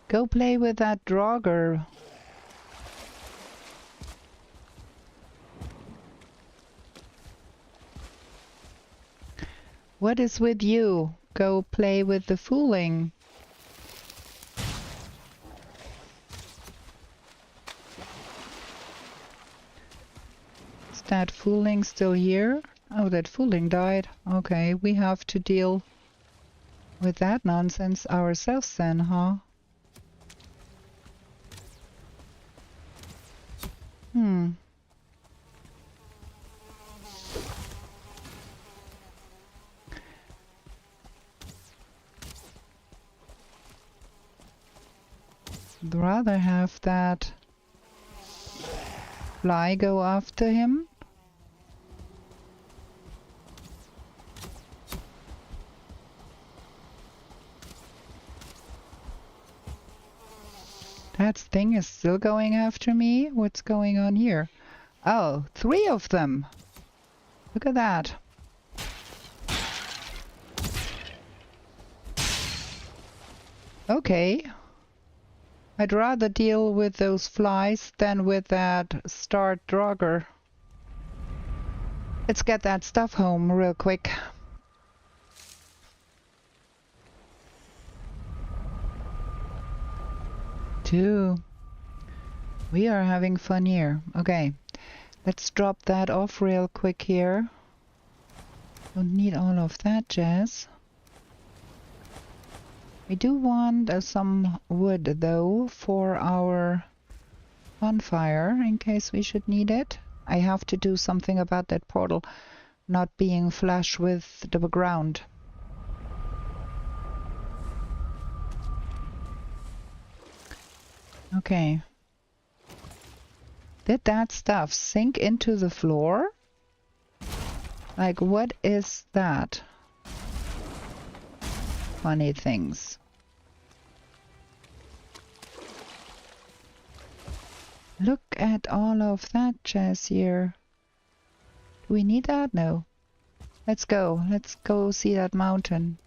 Go play with that Draugr. What is with you? Go play with the fooling. Is that fooling still here? Oh, that fooling died. Okay, we have to deal with that nonsense ourselves then, huh? I'd rather have that fly go after him. That thing is still going after me? What's going on here? Oh, 3 of them! Look at that. Okay. I'd rather deal with those flies than with that start Draugr. Let's get that stuff home real quick. Two. We are having fun here. Okay. Let's drop that off real quick here. Don't need all of that jazz. We do want some wood though for our bonfire in case we should need it. I have to do something about that portal not being flush with the ground. Okay. Did that stuff sink into the floor? Like, what is that? Funny things. Look at all of that jazz here. Do we need that? No. Let's go. Let's go see that mountain.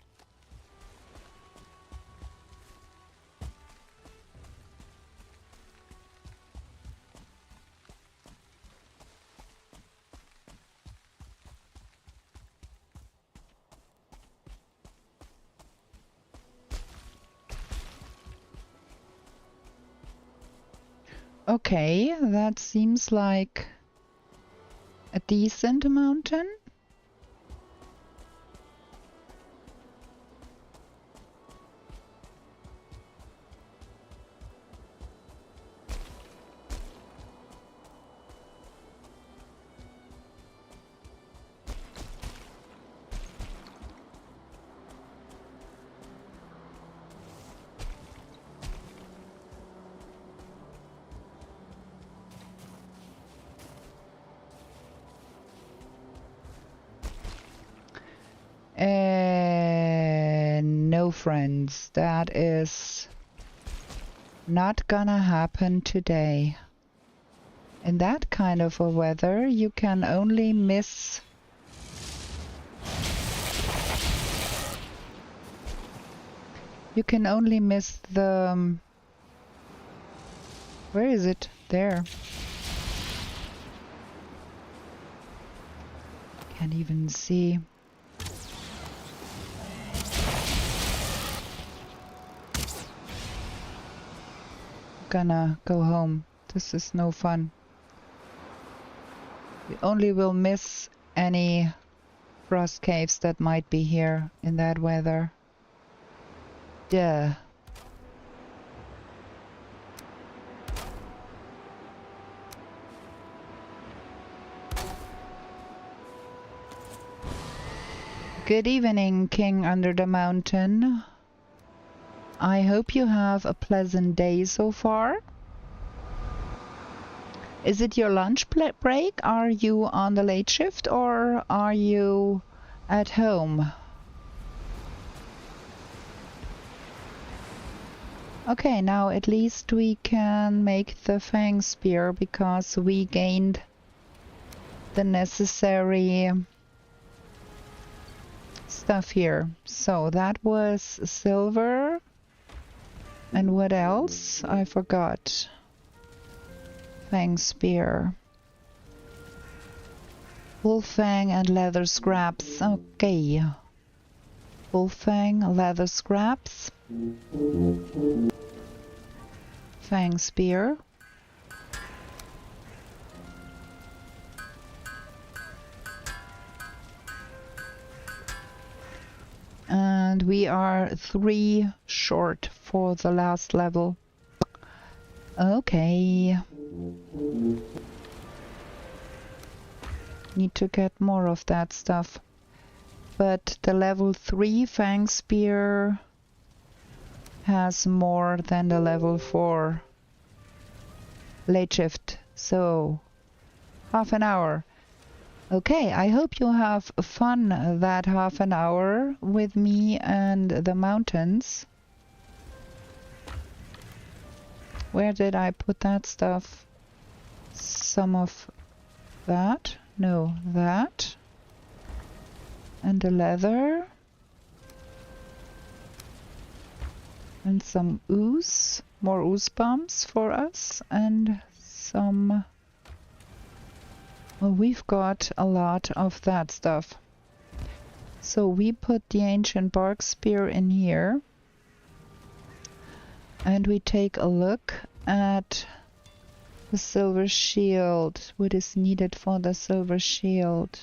Okay, that seems like a decent mountain. No, friends, that is not gonna happen today. In that kind of a weather, you can only miss the where is it? There. Can't even see. Gonna go home. This is no fun. We only will miss any frost caves that might be here in that weather. Duh. Good evening, King Under the Mountain. I hope you have a pleasant day so far. Is it your lunch break? Are you on the late shift or are you at home? Okay, now at least we can make the Fang Spear because we gained the necessary stuff here. So that was silver. And what else? I forgot. Fang Spear. Wolf Fang and leather scraps. Okay. Wolf Fang, leather scraps. Fang Spear. And we are 3 short for the last level. Okay. Need to get more of that stuff. But the level 3 Fang Spear has more than the level 4 late shift. So, half an hour. Okay, I hope you have fun that half an hour with me and the mountains. Where did I put that stuff? Some of that? No, that. And the leather. And some ooze. More ooze bombs for us. And some... Well, we've got a lot of that stuff. So we put the ancient bark spear in here. And we take a look at the silver shield. What is needed for the silver shield?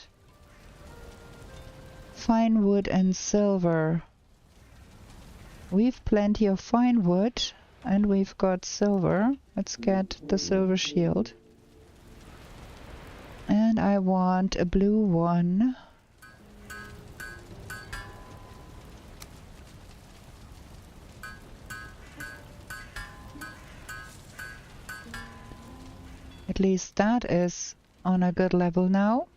Fine wood and silver. We've plenty of fine wood and we've got silver. Let's get the silver shield. And I want a blue one. at least that is on a good level now.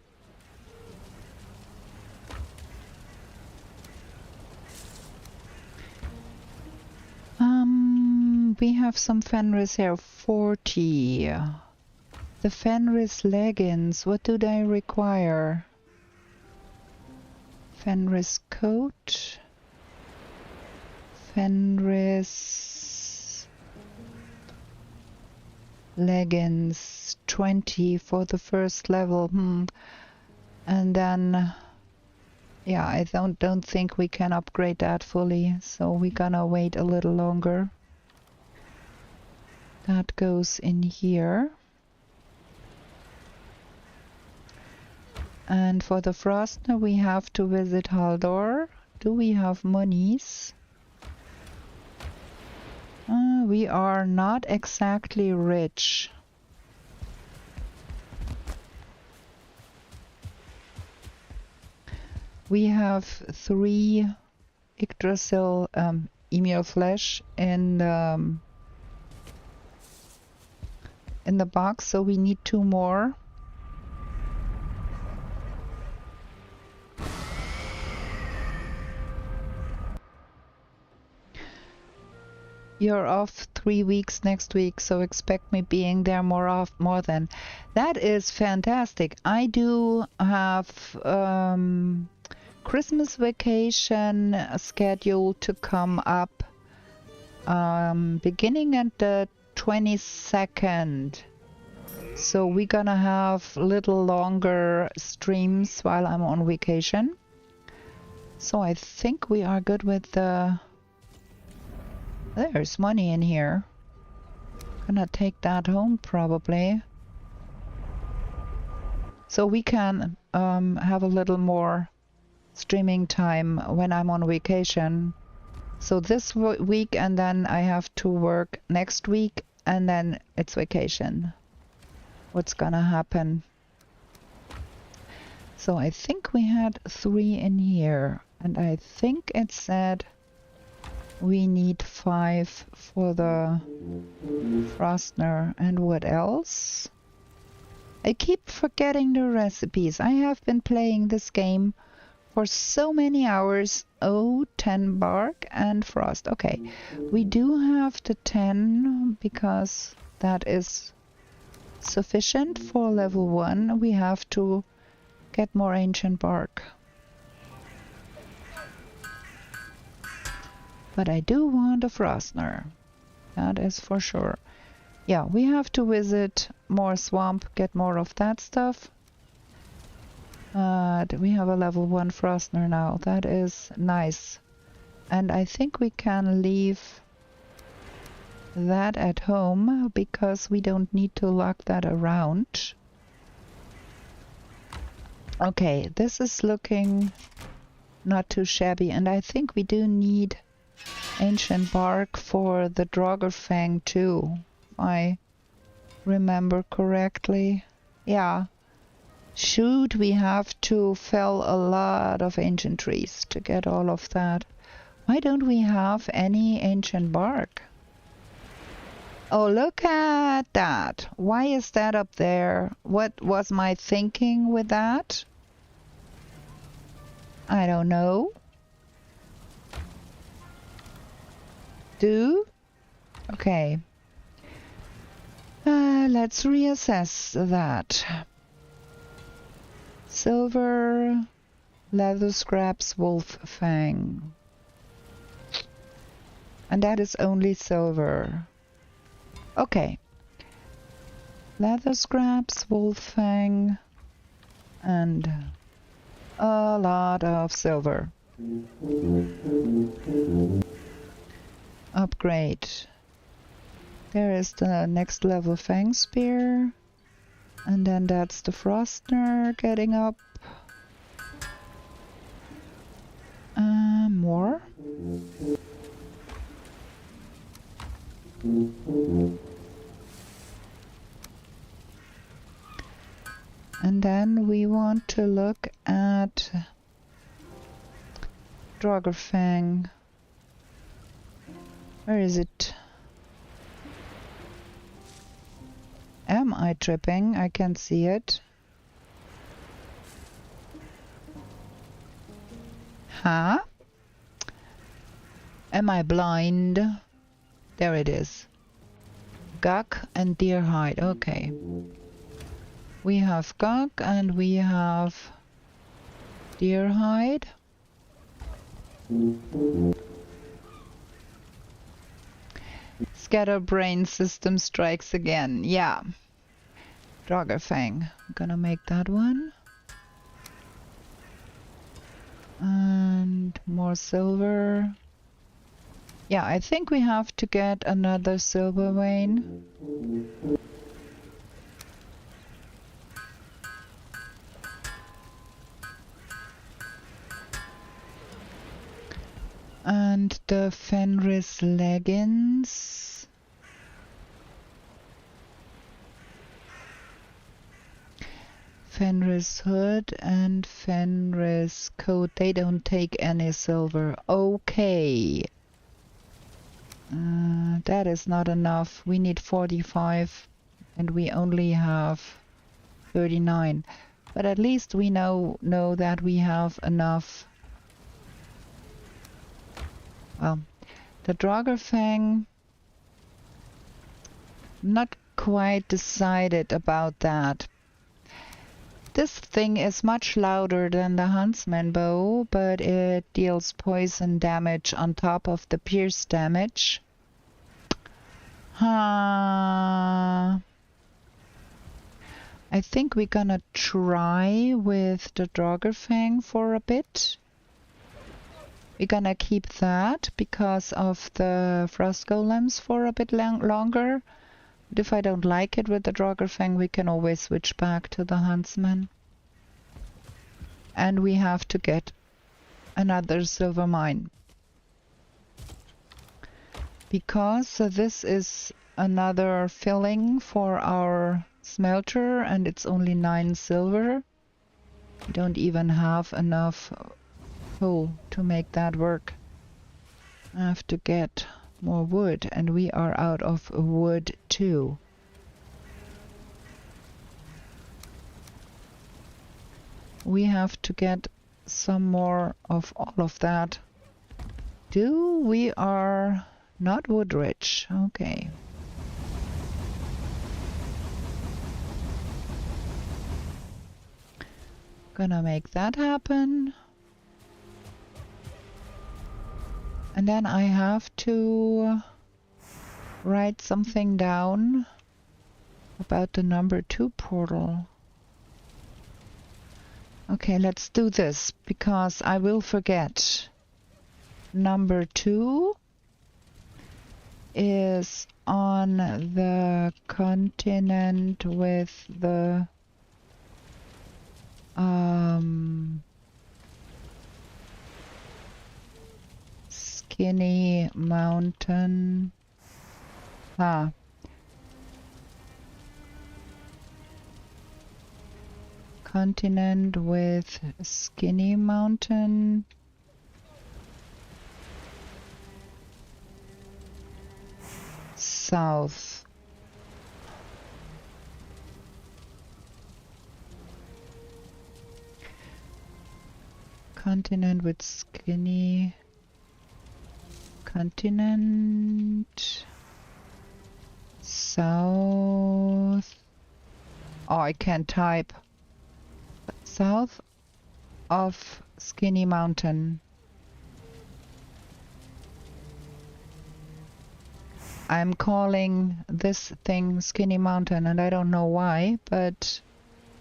We have some Fenris here, 40. The Fenris leggings, what do they require? Fenris coat. Fenris leggings, 20 for the first level. And then, yeah, I don't think we can upgrade that fully, so we're gonna wait a little longer. That goes in here. And for the Frostner we have to visit Haldor. Do we have monies? We are not exactly rich. We have 3 Yggdrasil emir flesh in the box, so we need 2 more. You're off 3 weeks next week, so expect me being there more than. That is fantastic. I do have Christmas vacation scheduled to come up beginning at the 22nd. So we're gonna have little longer streams while I'm on vacation. So I think we are good with the... There's money in here. Gonna take that home probably. So we can have a little more streaming time when I'm on vacation. So this week, and then I have to work next week, and then it's vacation. What's gonna happen? So I think we had 3 in here, and I think it said we need 5 for the Frostner. And what else? I keep forgetting the recipes. I have been playing this game for so many hours. Oh, 10 bark and frost. Okay, we do have the 10 because that is sufficient for level 1. We have to get more ancient bark. But I do want a Frostner. That is for sure. Yeah, we have to visit more swamp, get more of that stuff. We have a level 1 Frostner now. That is nice. And I think we can leave that at home because we don't need to lock that around. Okay, this is looking not too shabby, and I think we do need ancient bark for the Draugr too, if I remember correctly. Yeah. Shoot, we have to fell a lot of ancient trees to get all of that. Why don't we have any ancient bark? Oh, look at that. Why is that up there? What was my thinking with that? I don't know. Okay. Let's reassess that. Silver, leather scraps, wolf fang. And that is only silver. Okay. Leather scraps, wolf fang, and a lot of silver. Upgrade. There is the next level Fang Spear. And then that's the Frostner getting up. More. And then we want to look at Draugr. Where is it? am I tripping? I can see it. Huh? Am I blind? There it is. Guk and deer hide. Okay. We have guk and we have deer hide. Scatterbrain system strikes again. Yeah. Dragerfang. I'm gonna make that one. And more silver. Yeah, I think we have to get another silver vein. And the Fenris leggings. Fenris hood and Fenris coat. They don't take any silver. Okay. That is not enough. We need 45 and we only have 39. But at least we know that we have enough. Well, the Dragerfang, not quite decided about that. This thing is much louder than the Huntsman bow, but it deals poison damage on top of the pierce damage. I think we're gonna try with the Dragerfang for a bit. We're gonna keep that because of the frost golems for a bit longer. But if I don't like it with the Dragerfang, we can always switch back to the Huntsman. And we have to get another silver mine. Because this is another filling for our smelter and it's only 9 silver. We don't even have enough coal to make that work. I have to get more wood and we are out of wood too. We have to get some more of all of that. We are not wood rich. Okay. Gonna make that happen. And then I have to write something down about the number 2 portal. Okay, let's do this because I will forget. Number 2 is on the continent with the skinny mountain. Continent with skinny mountain. South. Continent with skinny. Continent. South. Oh, I can't type. South of Skinny Mountain. I'm calling this thing Skinny Mountain and I don't know why, but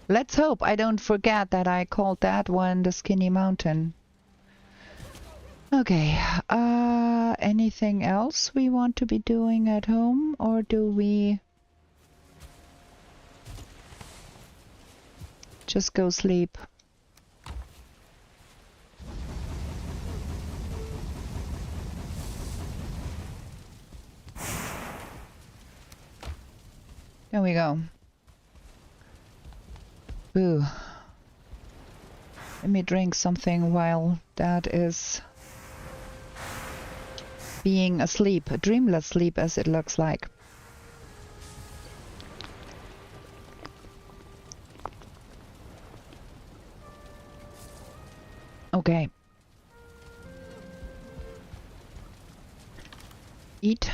let's hope I don't forget that I called that one the Skinny Mountain. Okay, anything else we want to be doing at home, or do we just go sleep? There we go. Ooh. Let me drink something while that is being asleep, a dreamless sleep as it looks like. Okay. Eat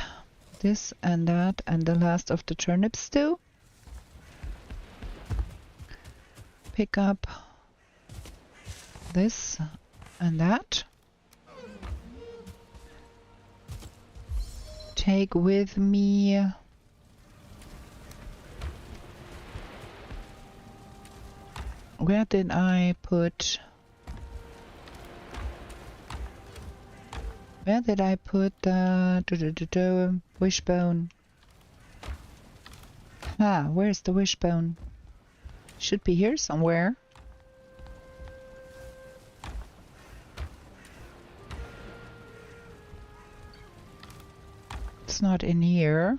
this and that and the last of the turnip stew. Pick up this and that. Take with me where did I put the wishbone? Ah, where's the wishbone? Should be here somewhere. It's not in here.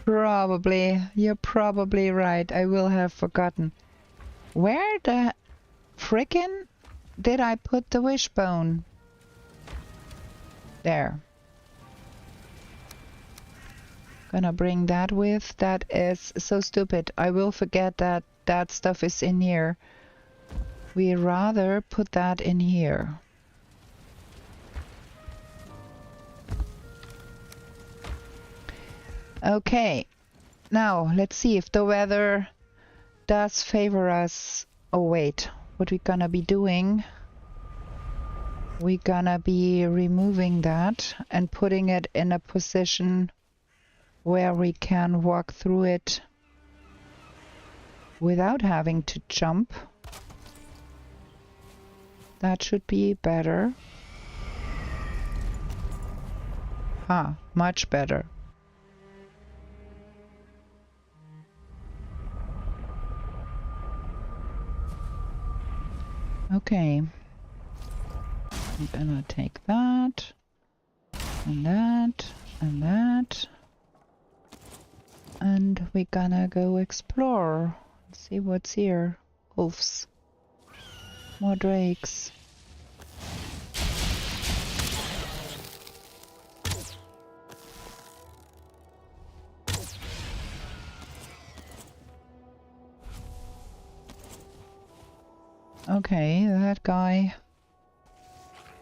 Probably. You're probably right. I will have forgotten. Where the frickin' did I put the wishbone? There. Gonna bring that with. That is so stupid. I will forget that that stuff is in here. We rather put that in here. Okay. Now, let's see if the weather does favor us. Oh wait, what we gonna be doing? We're gonna be removing that and putting it in a position where we can walk through it without having to jump. That should be better. Ah, much better. Okay. I'm gonna take that, and that, and that. And we're gonna go explore. See what's here. Wolves. More drakes. Okay, that guy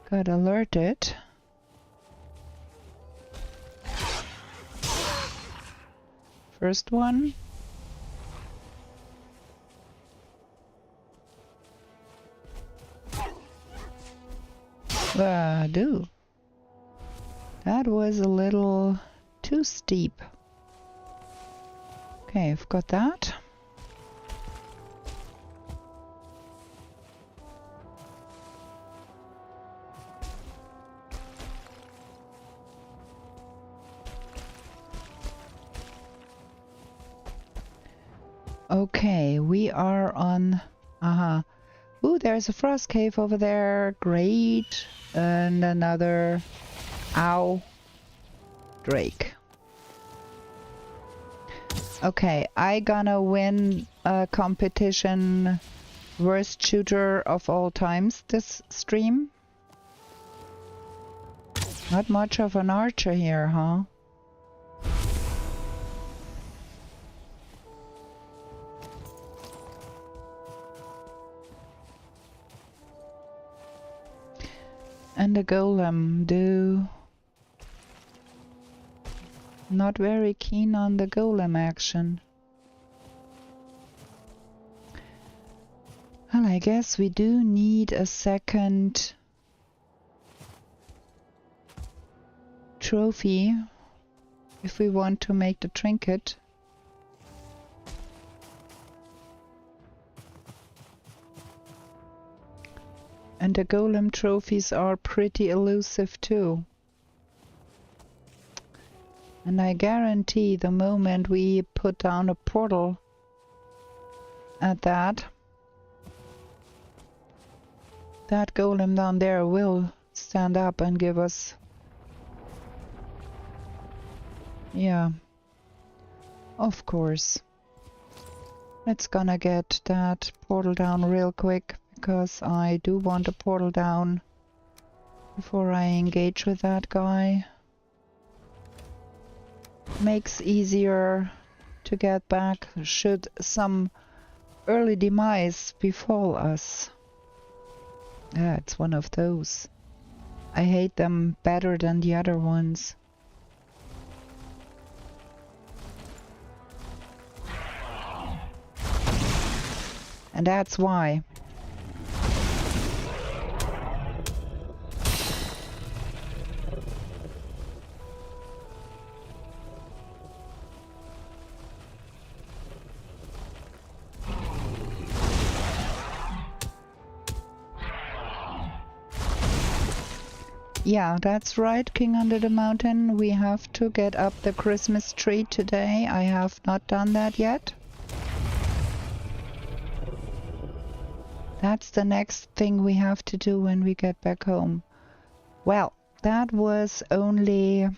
got alerted. First one. Dude. That was a little too steep. Okay, I've got that. Okay, we are on... Ooh, there's a frost cave over there. Great. And another... Ow. Drake. Okay, I gonna win a competition worst shooter of all times this stream. Not much of an archer here, huh? And the golem, do not very keen on the golem action. Well, I guess we do need a second trophy if we want to make the trinket. And the golem trophies are pretty elusive too. And I guarantee the moment we put down a portal at that golem down there will stand up and give us... Yeah. Of course. Let's gonna get that portal down real quick, because I do want a portal down before I engage with that guy. Makes easier to get back should some early demise befall us. Yeah, it's one of those. I hate them better than the other ones. And that's why. Yeah, that's right, King Under the Mountain. We have to get up the Christmas tree today. I have not done that yet. That's the next thing we have to do when we get back home. Well, that was only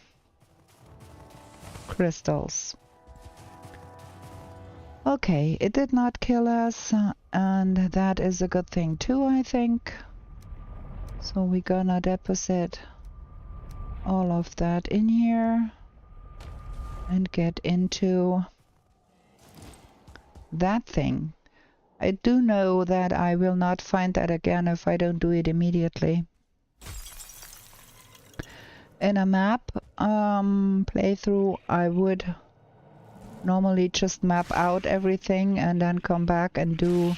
crystals. Okay, it did not kill us, and that is a good thing too, I think. So we're gonna deposit all of that in here and get into that thing. I do know that I will not find that again if I don't do it immediately. In a map playthrough, I would normally just map out everything and then come back and do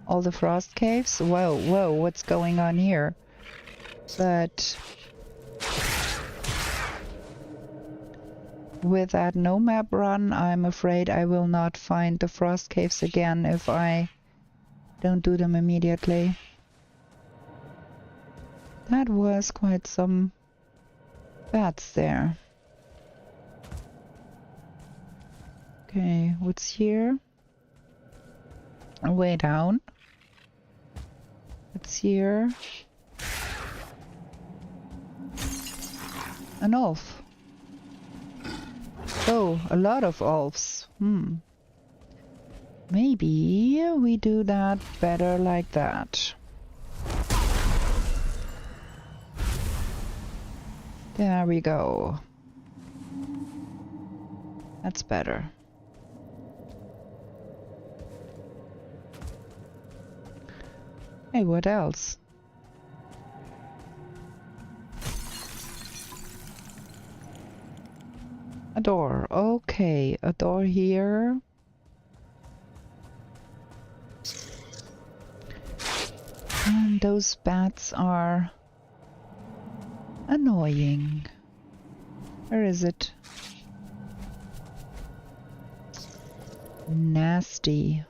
all the frost caves. Whoa, whoa, what's going on here? But with that no map run, I'm afraid I will not find the frost caves again if I don't do them immediately. That was quite some bats there. Okay, what's here? Way down. What's here? An elf. Oh, a lot of elves. Maybe we do that better like that. There we go. That's better. Hey, what else? A door. Okay, a door here. And those bats are annoying. Where is it? Nasty.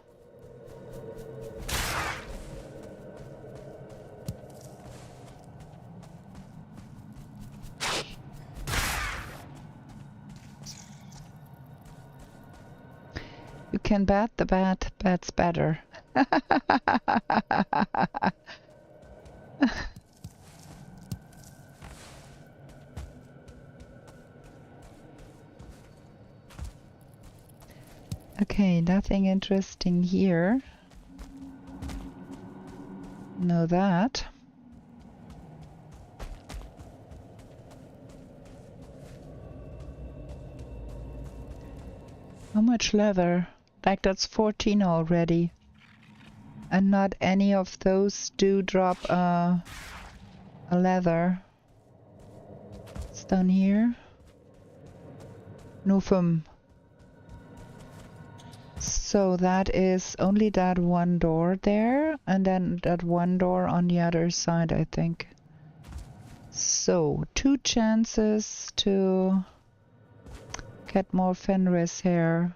You can bat the bat, bat's better. Okay, nothing interesting here. Know that. How much leather? Like that's 14 already. And not any of those do drop a leather. It's down here. Nufum. So that is only that one door there, and then that one door on the other side, I think. So, 2 chances to get more Fenris hair.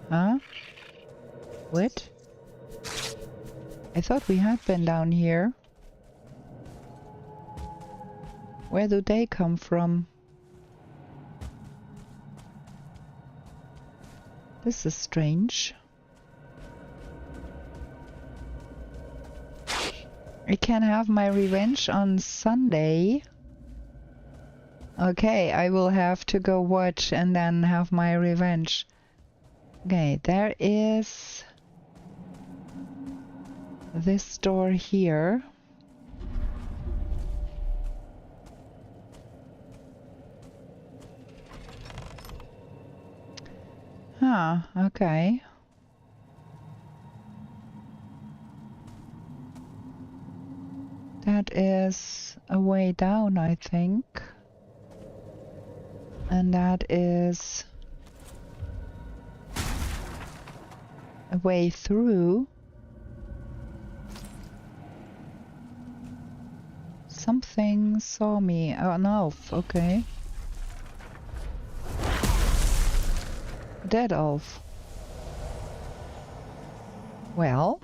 Huh? What? I thought we had been down here. Where do they come from? This is strange. I can have my revenge on Sunday. Okay, I will have to go watch and then have my revenge. Okay, there is this door here. Ah, okay. That is a way down, I think. And that is a way through. Something saw me. Oh, an elf, okay. Dead elf. Well.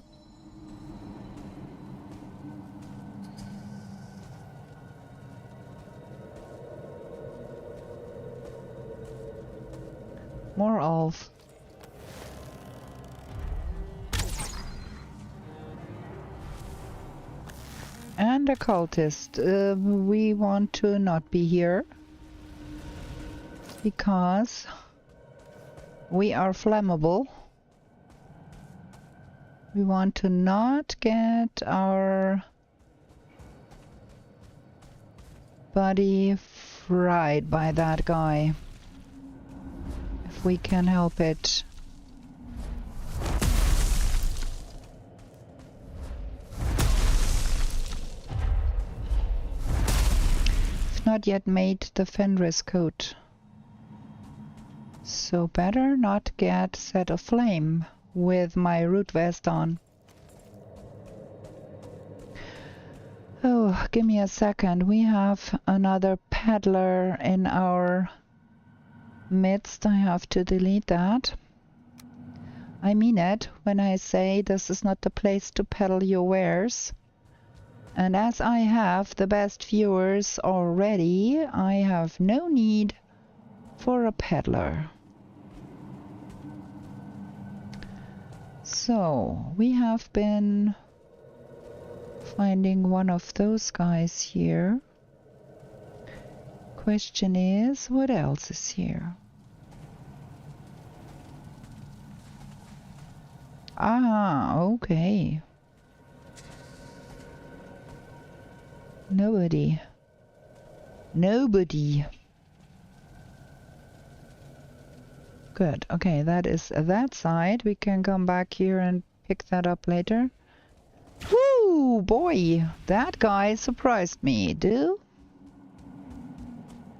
More elf. And a cultist. We want to not be here. Because we are flammable. We want to not get our body fried by that guy. If we can help it. I've not yet made the Fenris coat. So better not get set aflame with my root vest on. Oh, give me a second. We have another peddler in our midst. I have to delete that. I mean it when I say this is not the place to peddle your wares. And as I have the best viewers already, I have no need for a peddler. So, we have been finding one of those guys here. Question is, what else is here? Ah, okay. Nobody. Nobody. Good. Okay, that is that side. We can come back here and pick that up later. Woo, boy, that guy surprised me, dude.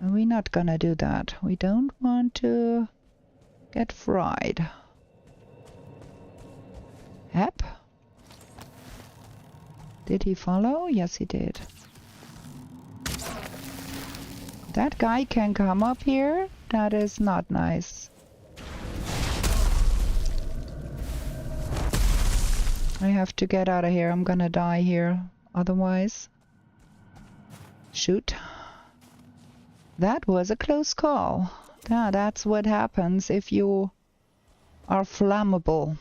We're not gonna do that. We don't want to get fried. Yep. Did he follow? Yes, he did. That guy can come up here? That is not nice. I have to get out of here. I'm gonna die here otherwise. Shoot. That was a close call. Yeah, that's what happens if you are flammable.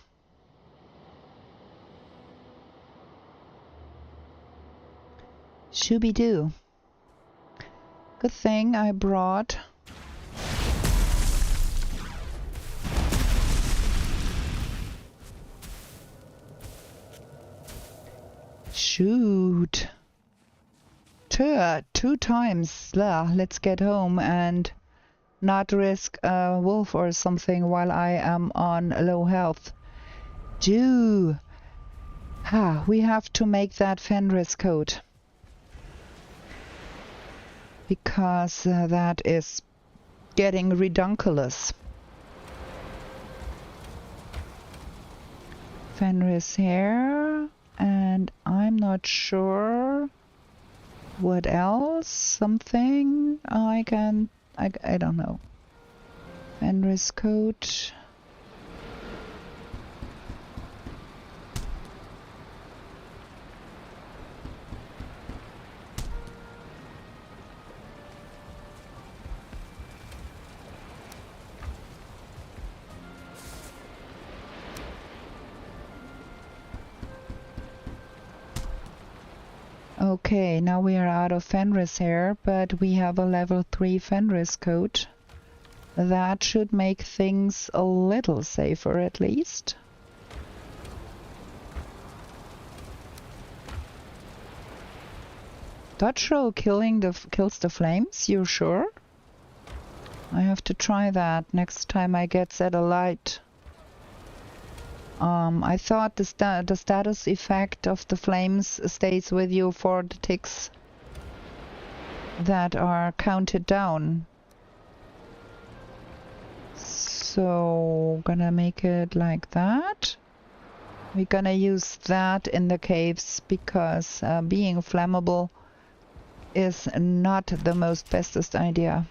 Shooby-doo. Good thing I brought shoot. Two times. Let's get home and not risk a wolf or something while I am on low health. We have to make that Fenris coat. Because that is getting redunculous. Fenris here, and I'm not sure what else. Something I don't know. Fenris coat. Okay, now we are out of Fenris here, but we have a level 3 Fenris coat. That should make things a little safer at least. Dodge roll kills the flames? You sure? I have to try that next time I get satellite. I thought the status effect of the flames stays with you for the ticks that are counted down. So gonna make it like that. We're gonna use that in the caves because being flammable is not the most bestest idea.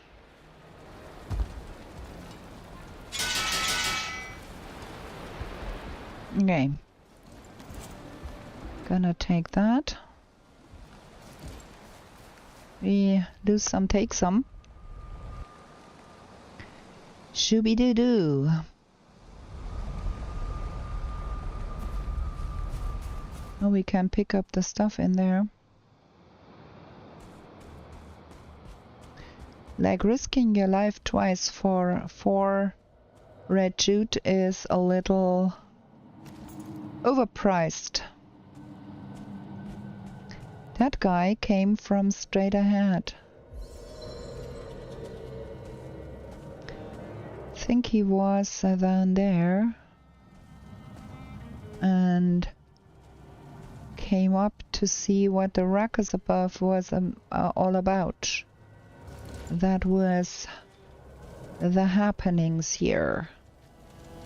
Okay. Gonna take that. We lose some, take some. Shooby-doo-doo. Oh, we can pick up the stuff in there. Like risking your life twice for 4 red jute is a little overpriced. That guy came from straight ahead. I think he was down there and came up to see what the ruckus above was all about. That was the happenings here.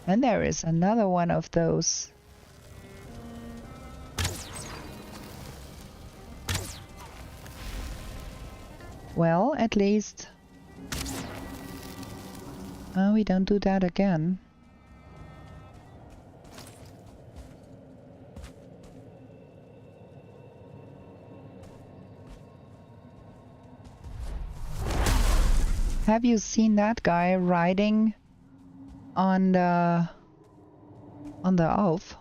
And there is another one of those. Well, at least we don't do that again. Have you seen that guy riding on the Alf?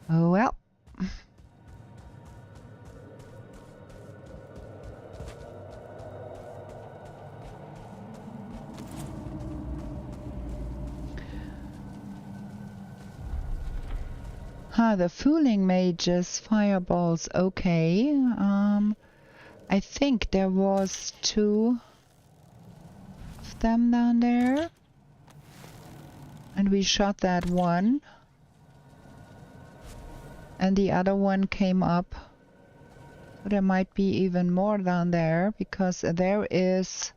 Oh well. The fooling mages, fireballs, okay. I think there was 2 of them down there. And we shot that one. And the other one came up. So there might be even more down there, because there is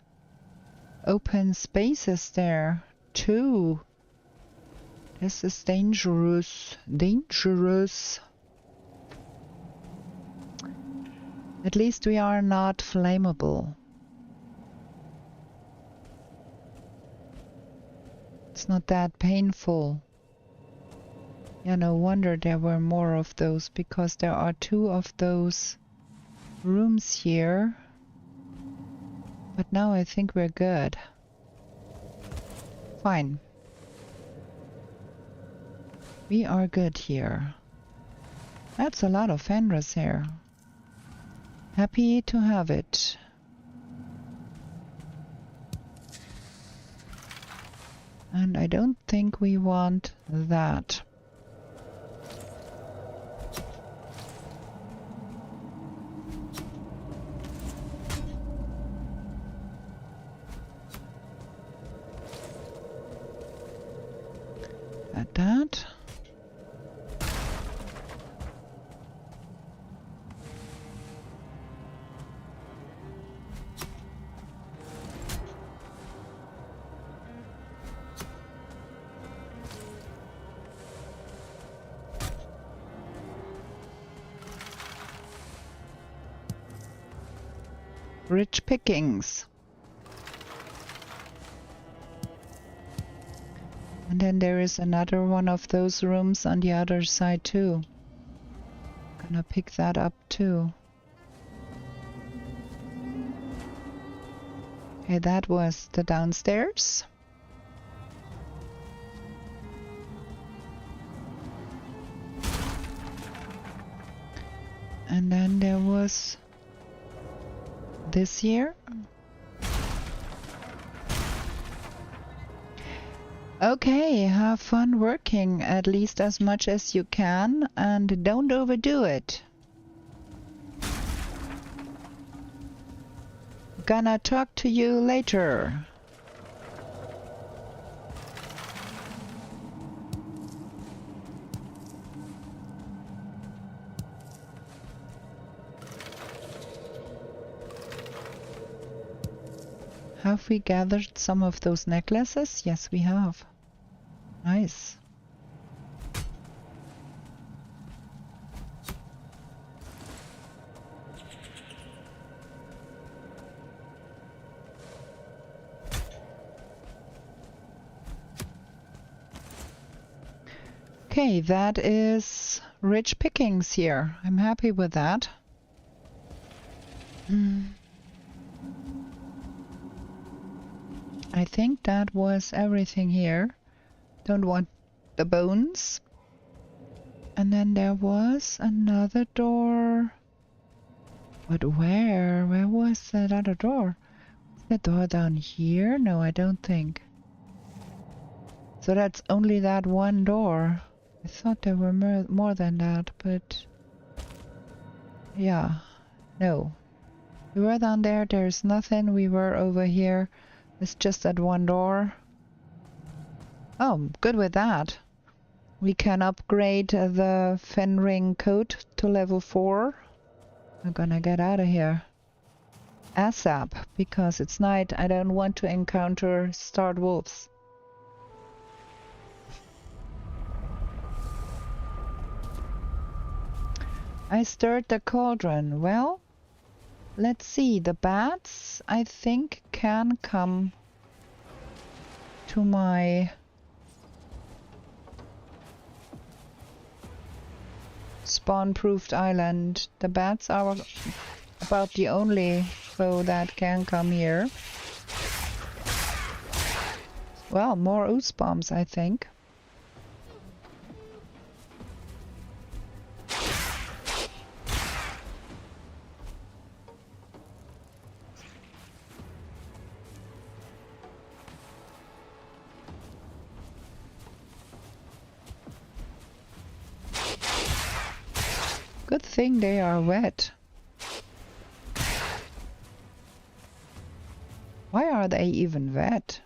open spaces there too. This is dangerous. Dangerous. At least we are not flammable. It's not that painful. Yeah, no wonder there were more of those, because there are 2 of those rooms here. But now I think we're good. Fine. We are good here. That's a lot of Fenris here. Happy to have it. And I don't think we want that. At that. Rich pickings. And then there is another one of those rooms on the other side too. Gonna pick that up too. Okay, that was the downstairs. And then there was this year. Okay, have fun working, at least as much as you can, and don't overdo it. Gonna talk to you later. Have we gathered some of those necklaces? Yes, we have. Nice. Okay, that is rich pickings here. I'm happy with that. I think that was everything here. Don't want the bones. And then there was another door. But where? Where was that other door? Is the door down here? No, I don't think. So that's only that one door. I thought there were more than that, but... yeah, no. We were down there, there's nothing. We were over here. It's just that one door. Oh, I'm good with that. We can upgrade the Fenring coat to level 4. I'm gonna get out of here. ASAP, because it's night. I don't want to encounter starved wolves. I stirred the cauldron. Well, let's see. The bats, I think, can come to my spawn-proofed island. The bats are about the only foe that can come here. Well, more ooze bombs, I think. Good thing they are wet. Why are they even wet?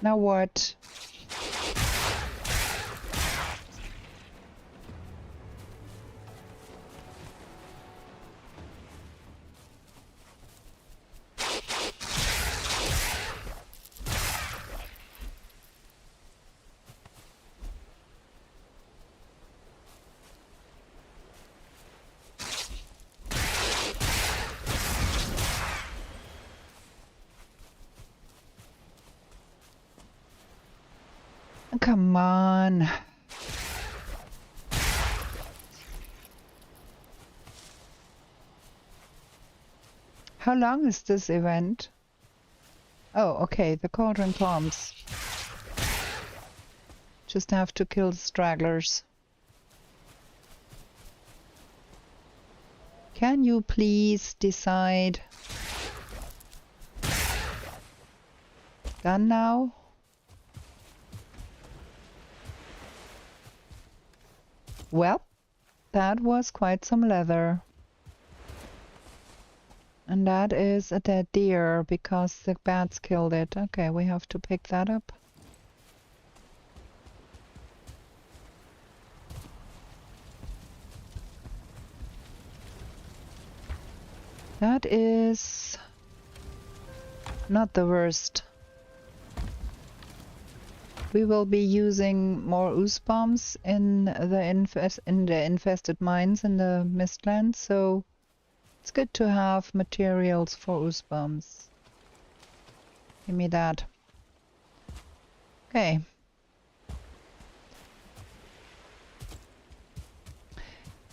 Now what? Come on. How long is this event? Oh, okay, the cauldron comes. Just have to kill the stragglers. Can you please decide? Done now? Well, that was quite some leather. And that is a dead deer because the bats killed it. Okay, we have to pick that up. That is not the worst. We will be using more ooze bombs in the infested mines in the Mistlands, so it's good to have materials for ooze bombs. Give me that. Okay.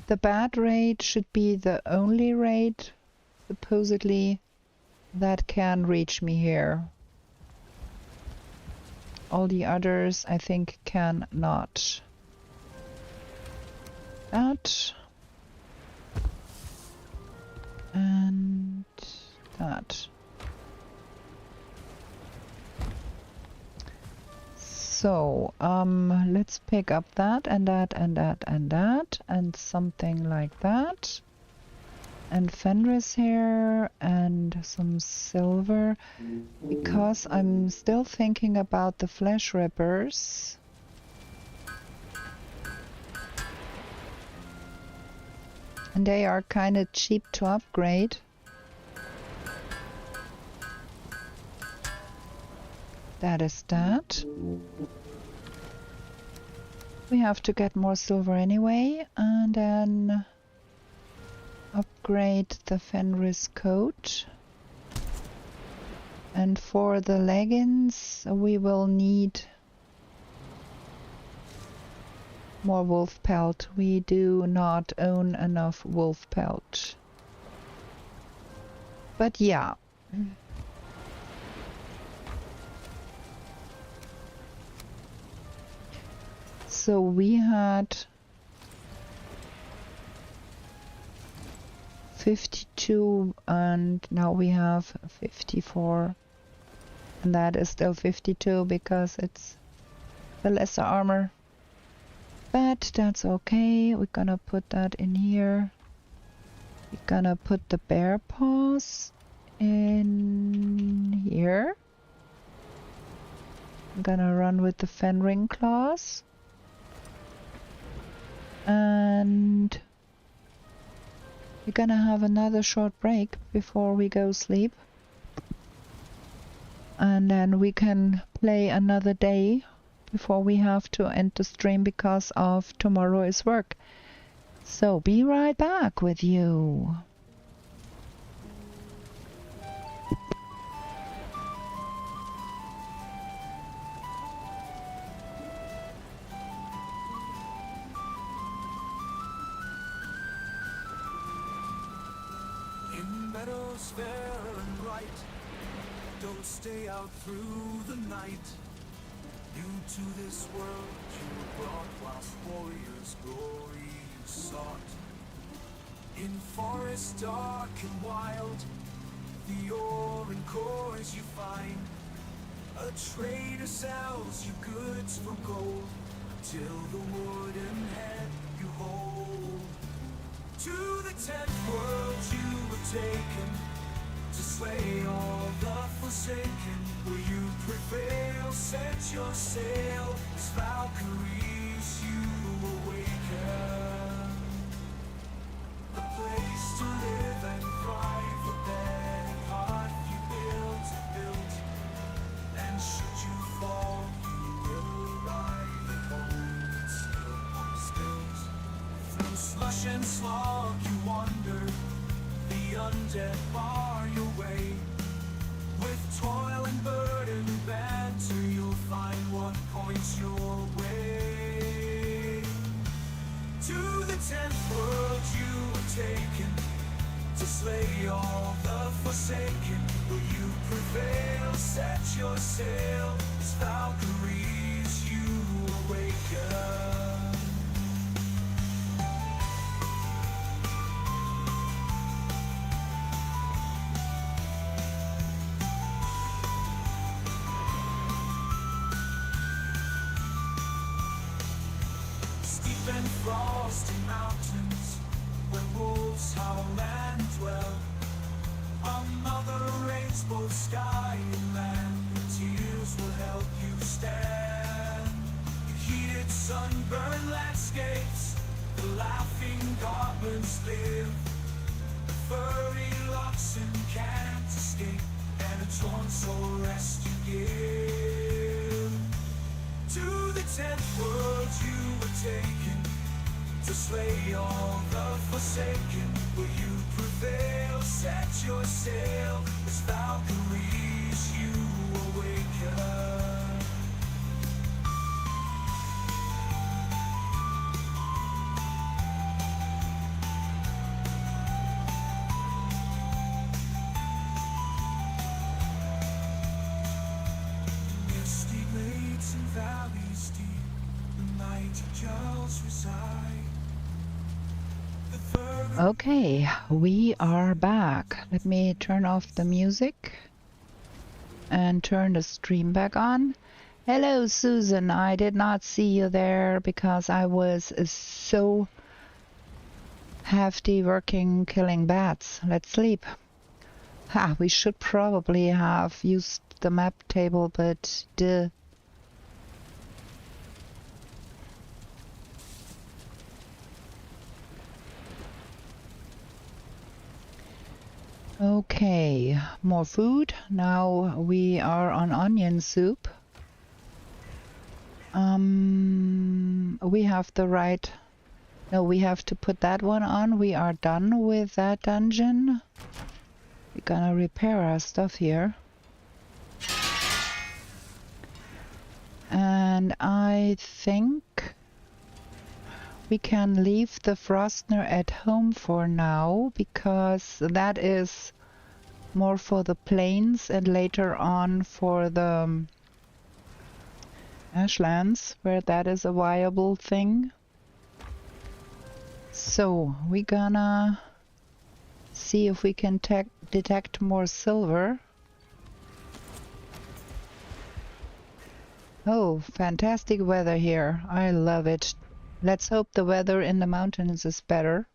The bad raid should be the only raid, supposedly, that can reach me here. All the others, I think, cannot. That. And that. So, let's pick up that and that and that and that and something like that. And Fenris here and some silver, because I'm still thinking about the flesh rippers. And they are kind of cheap to upgrade. That is that. We have to get more silver anyway, and then upgrade the Fenris coat. And for the leggings, we will need more wolf pelt. We do not own enough wolf pelt. But yeah. So we had 52 and now we have 54. And that is still 52 because it's the lesser armor. But that's okay. We're gonna put that in here. We're gonna put the bear paws in here. I'm gonna run with the Fenring claws. And we're gonna have another short break before we go sleep. And then we can play another day before we have to end the stream because of tomorrow is work. So be right back with you. In meadows fair and bright, don't stay out through the night. New to this world you were brought, whilst warriors' glory you sought. In forests dark and wild, the ore and cores you find. A trader sells you goods for gold, till the wooden head you hold. To the 10th world you were taken, to slay all the forsaken. Will you prevail? Set your sail, as Valkyries you awaken. A place to live and thrive, a bed and heart you built. And should you fall, you will arrive at home and still unspent. Through slush and slog you wander, the undead bar your way. With toil and burden banter, you'll find what points your way. To the 10th world you were taken, to slay all the forsaken. Will you prevail? Set your sail, as Valkyries you awaken. And frosty mountains, where wolves howl and dwell. A mother rains both sky and land, your tears will help you stand. In heated sunburned landscapes, the laughing goblins live. Furry oxen can't escape, and a torn soul rest you give. To the 10th world you were taken, to slay all the forsaken. Will you prevail? Set your sail, as Valkyries you awaken. Okay, we are back. Let me turn off the music and turn the stream back on. Hello, Susan. I did not see you there because I was so hefty working killing bats. Let's sleep. Ha, we should probably have used the map table, but duh. Okay, more food. Now we are on onion soup. We have the right... No, we have to put that one on. We are done with that dungeon. We're gonna repair our stuff here. And I think we can leave the Frostner at home for now, because that is more for the plains and later on for the Ashlands, where that is a viable thing. So we're gonna see if we can detect more silver. Oh, fantastic weather here. I love it. Let's hope the weather in the mountains is better.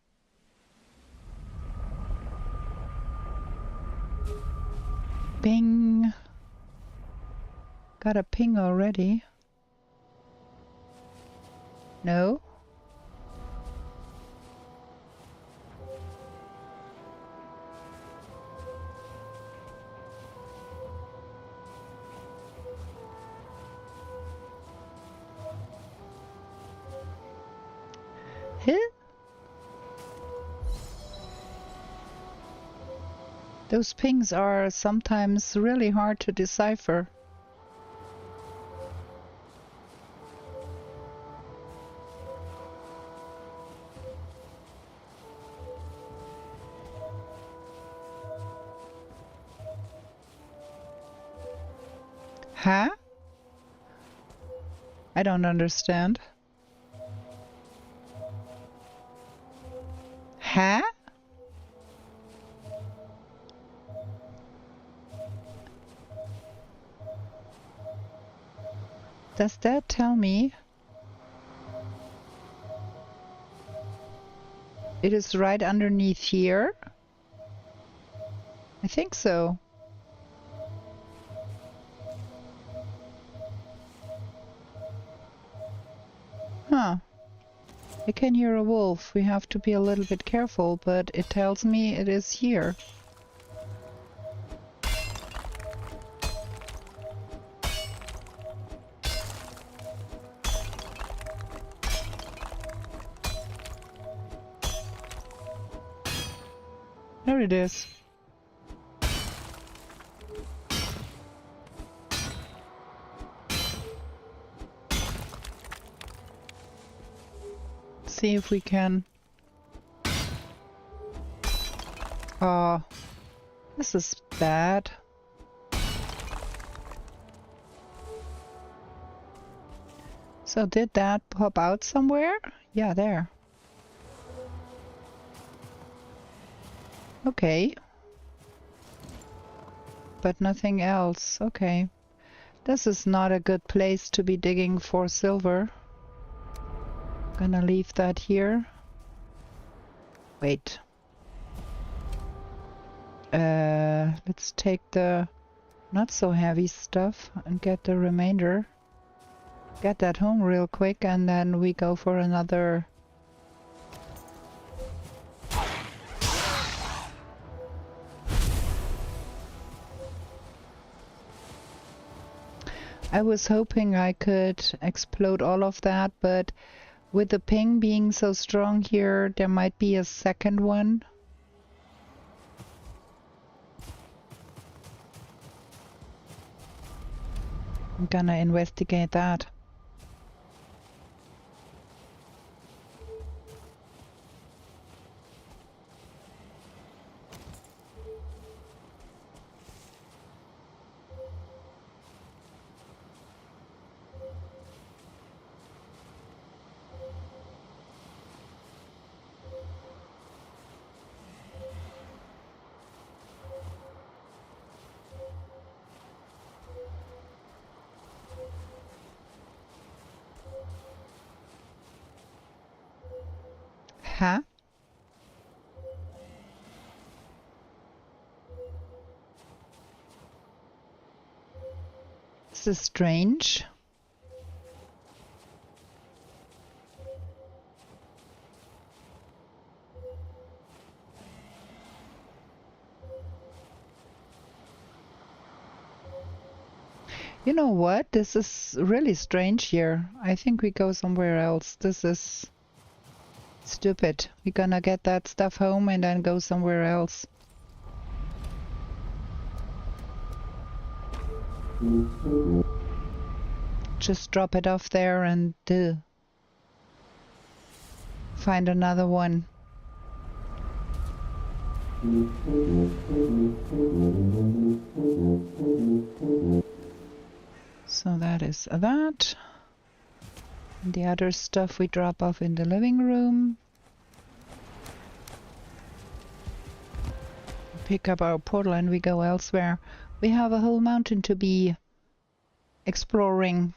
Ping. Got a ping already. No? Huh? Those pings are sometimes really hard to decipher. Huh? I don't understand. Huh? Does that tell me it is right underneath here? I think so. Huh. I can hear a wolf. We have to be a little bit careful, but it tells me it is here. There it is. See if we can... Oh, this is bad. So did that pop out somewhere? Yeah, there. Okay. But nothing else. Okay. This is not a good place to be digging for silver. Gonna leave that here. Wait. Let's take the not so heavy stuff and get the remainder. Get that home real quick and then we go for another. I was hoping I could explode all of that, but with the ping being so strong here, there might be a second one. I'm gonna investigate that. Huh? This is strange. You know what? This is really strange here. I think we go somewhere else. This is stupid. We're gonna get that stuff home and then go somewhere else. Just drop it off there and find another one. So that is that. And the other stuff we drop off in the living room. Pick up our portal and we go elsewhere. We have a whole mountain to be exploring.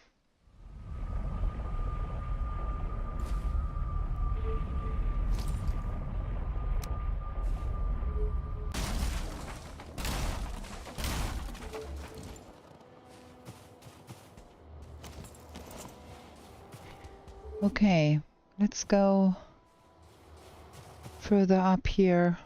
Okay, let's go further up here.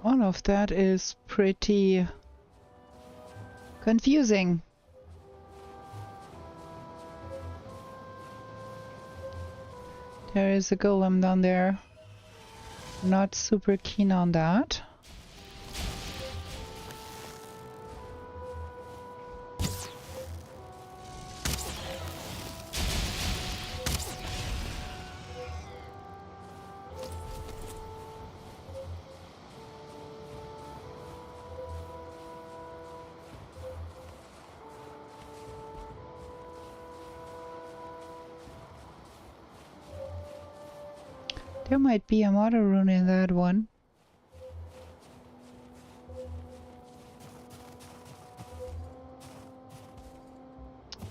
All of that is pretty confusing. There is a golem down there. Not super keen on that. There might be a mother rune in that one.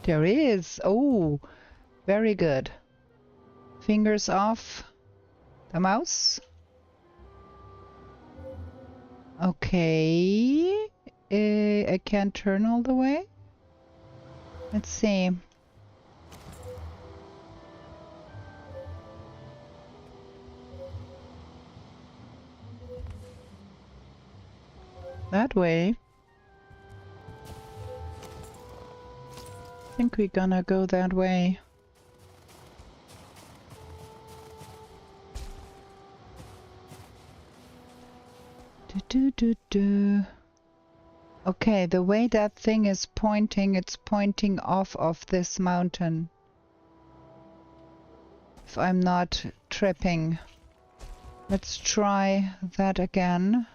There is. Oh, very good. Fingers off the mouse. Okay. I can't turn all the way. Let's see. That way. I think we're gonna go that way. Okay, the way that thing is pointing, it's pointing off of this mountain. If I'm not tripping. Let's try that again.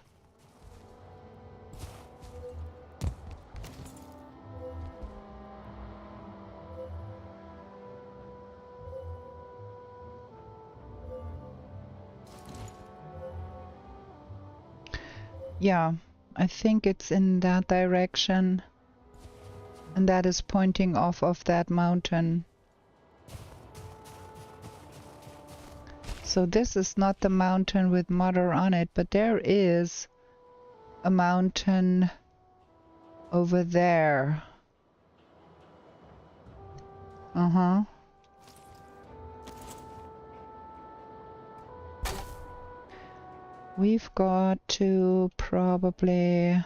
Yeah, I think it's in that direction. And that is pointing off of that mountain. So this is not the mountain with Mother on it, but there is a mountain over there. Uh-huh. We've got to probably...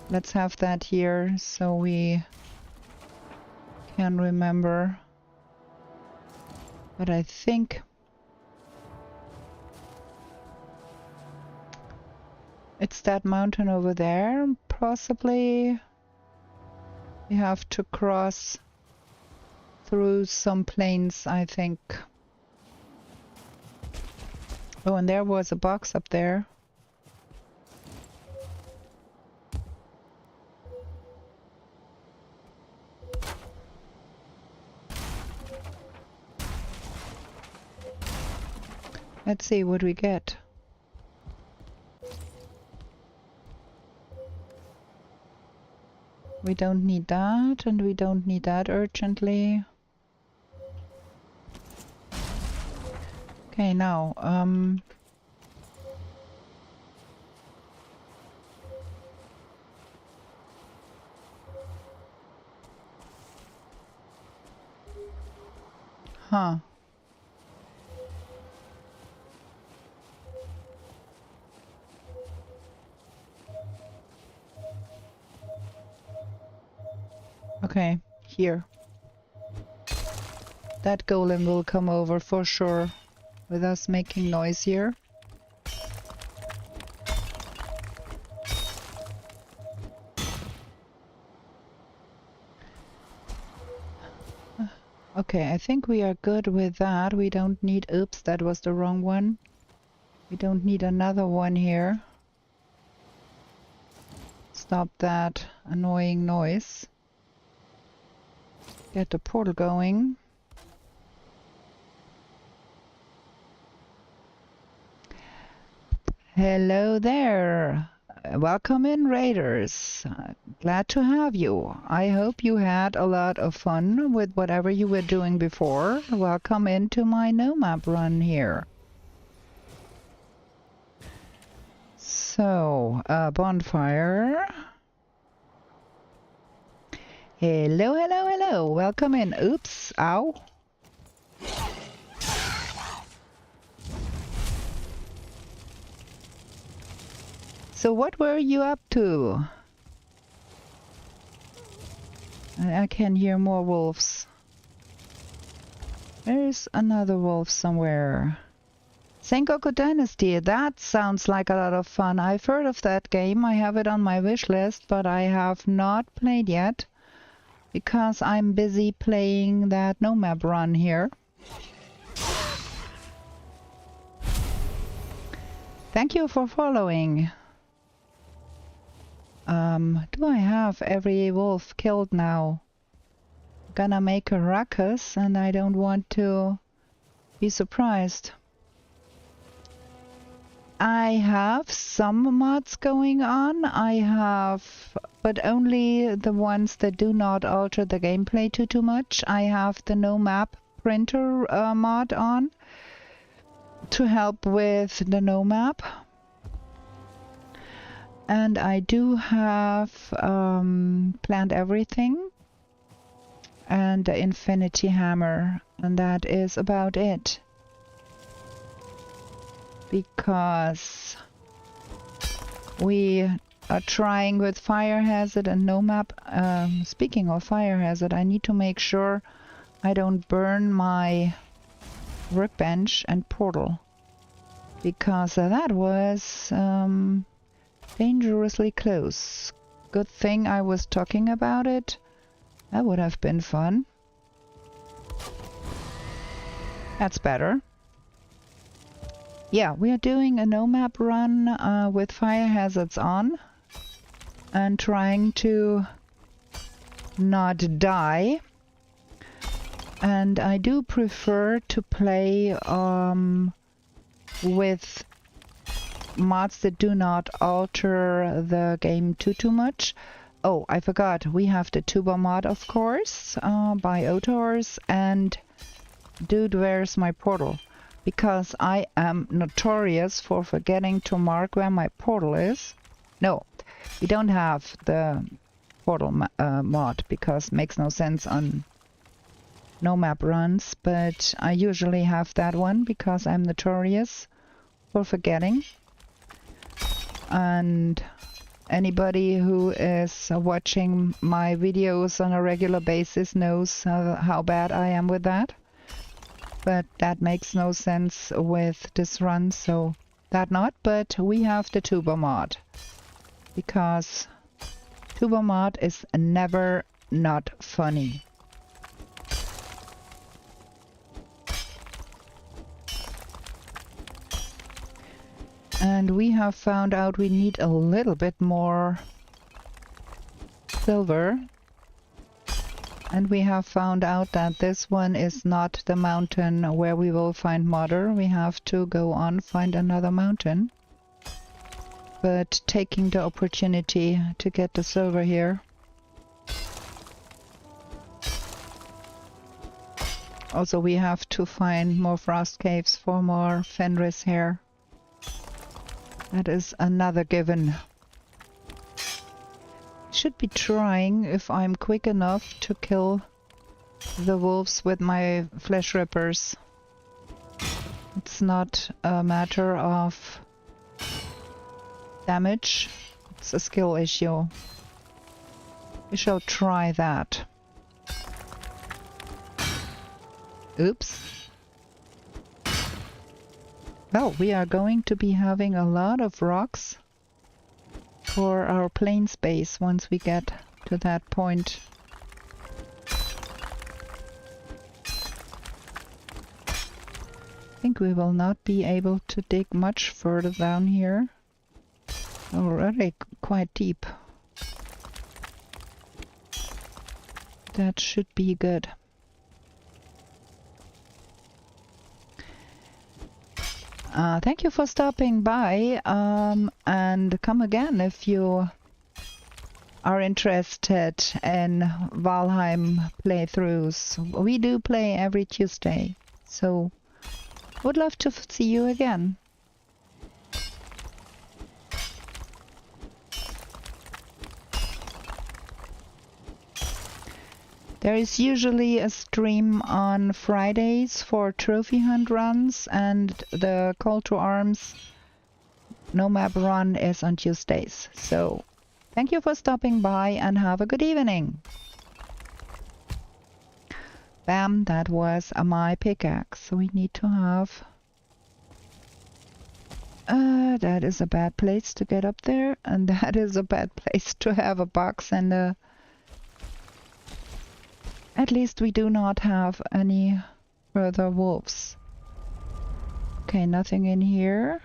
Let's have that here so we can remember. But I think It's that mountain over there. Possibly we have to cross through some plains, I think. Oh, and there was a box up there. Let's see what we get. We don't need that, and we don't need that urgently. Okay, now, huh. Okay, here. That golem will come over for sure, with us making noise here. Okay, I think we are good with that. We don't need... Oops, that was the wrong one. We don't need another one here. Stop that annoying noise. Get the portal going. Hello there. Welcome in, Raiders. Glad to have you. I hope you had a lot of fun with whatever you were doing before. Welcome into my no-map run here. So, bonfire. Hello, hello, hello. Welcome in. Oops. Ow. So what were you up to? I can hear more wolves. There's another wolf somewhere. Sengoku Dynasty, that sounds like a lot of fun. I've heard of that game. I have it on my wish list, but I have not played yet because I'm busy playing that no-map run here. Thank you for following. Do I have every wolf killed now? Gonna make a ruckus and I don't want to be surprised. I have some mods going on. I have, but only the ones that do not alter the gameplay too much. I have the no map printer mod on to help with the no map. And I do have planned everything and the infinity hammer, and that is about it. Because we are trying with Firehazard and no map. Speaking of Firehazard, I need to make sure I don't burn my workbench and portal, because that was dangerously close. Good thing I was talking about it. That would have been fun. That's better. Yeah, we are doing a no-map run with fire hazards on and trying to not die. And I do prefer to play with mods that do not alter the game too much. Oh, I forgot, we have the tuba mod, of course, by Otors, and dude, where's my portal? Because I am notorious for forgetting to mark where my portal is. No, we don't have the portal mod, because it makes no sense on no map runs, but I usually have that one because I'm notorious for forgetting. And anybody who is watching my videos on a regular basis knows how bad I am with that. But that makes no sense with this run, so that not, but we have the Tuba mod. Because Tuba mod is never not funny. And we have found out we need a little bit more silver. And we have found out that this one is not the mountain where we will find Mother. We have to go on, find another mountain. But taking the opportunity to get the silver here. Also, we have to find more frost caves for more Fenris here. That is another given. Should be trying if I'm quick enough to kill the wolves with my flesh rippers. It's not a matter of damage, it's a skill issue. We shall try that. Oops. Well, we are going to be having a lot of rocks for our plane space once we get to that point. I think we will not be able to dig much further down here. Already quite deep. That should be good. Thank you for stopping by, and come again if you are interested in Valheim playthroughs. We do play every Tuesday, so would love to see you again. There is usually a stream on Fridays for trophy hunt runs, and the call to arms no map run is on Tuesdays. So thank you for stopping by and have a good evening. Bam, that was my pickaxe. We need to have... that is a bad place to get up there, and that is a bad place to have a box and a... At least we do not have any further wolves. Okay, nothing in here.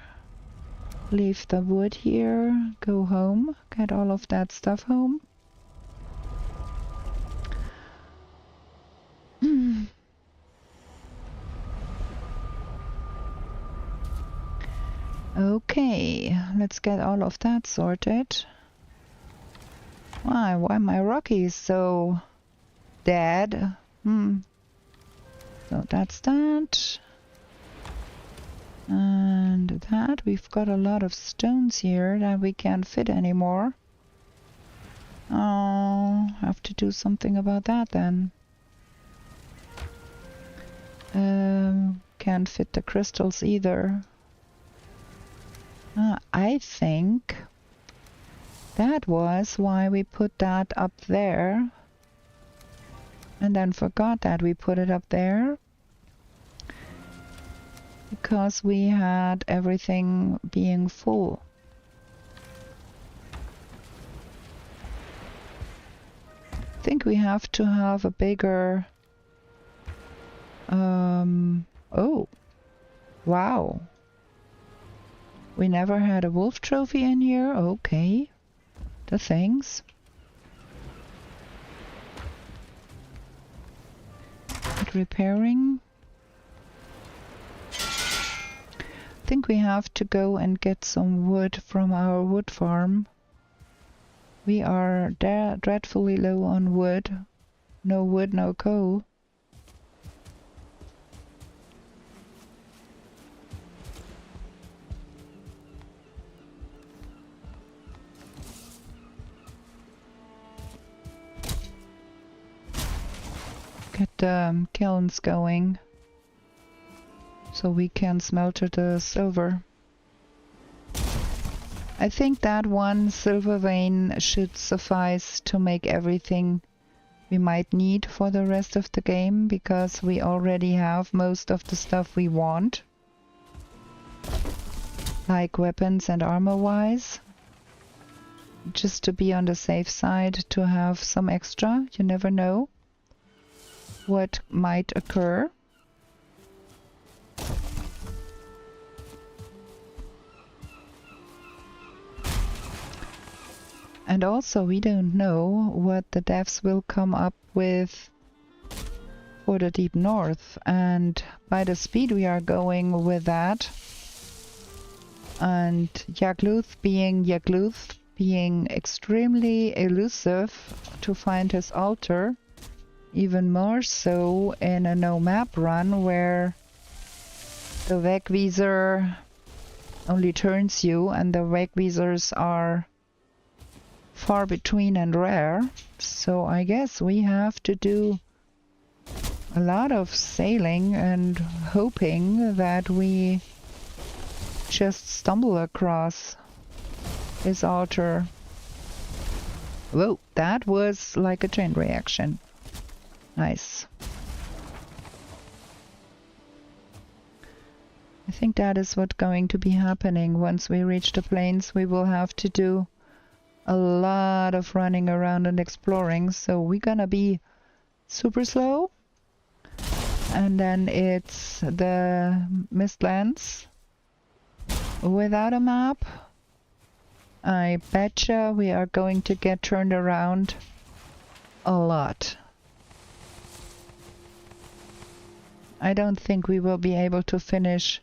Leave the wood here. Go home. Get all of that stuff home. Okay, let's get all of that sorted. Why my Rocky so... dead. So that's that. And that. We've got a lot of stones here that we can't fit anymore. Oh, have to do something about that then. Can't fit the crystals either. I think that was why we put that up there. And then forgot that we put it up there. Because we had everything being full. I think we have to have a bigger... oh. Wow. We never had a wolf trophy in here? Okay. The things. Repairing. I think we have to go and get some wood from our wood farm. We are dreadfully low on wood. No wood, no coal. Get the kilns going so we can smelter the silver. I think that one silver vein should suffice to make everything we might need for the rest of the game, because we already have most of the stuff we want. like weapons and armor wise, just to be on the safe side, to have some extra. You never know what might occur. And also we don't know what the devs will come up with for the Deep North, and by the speed we are going with that, and Yagluth being extremely elusive to find his altar, even more so in a no map run where the Wegweiser only turns you, and the Wegweisers are far between and rare. So I guess we have to do a lot of sailing and hoping that we just stumble across his altar. Whoa, that was like a chain reaction. Nice. I think that is what's going to be happening. Once we reach the plains, we will have to do a lot of running around and exploring, so we're gonna be super slow. And then it's the Mistlands without a map. I betcha we are going to get turned around a lot. I don't think we will be able to finish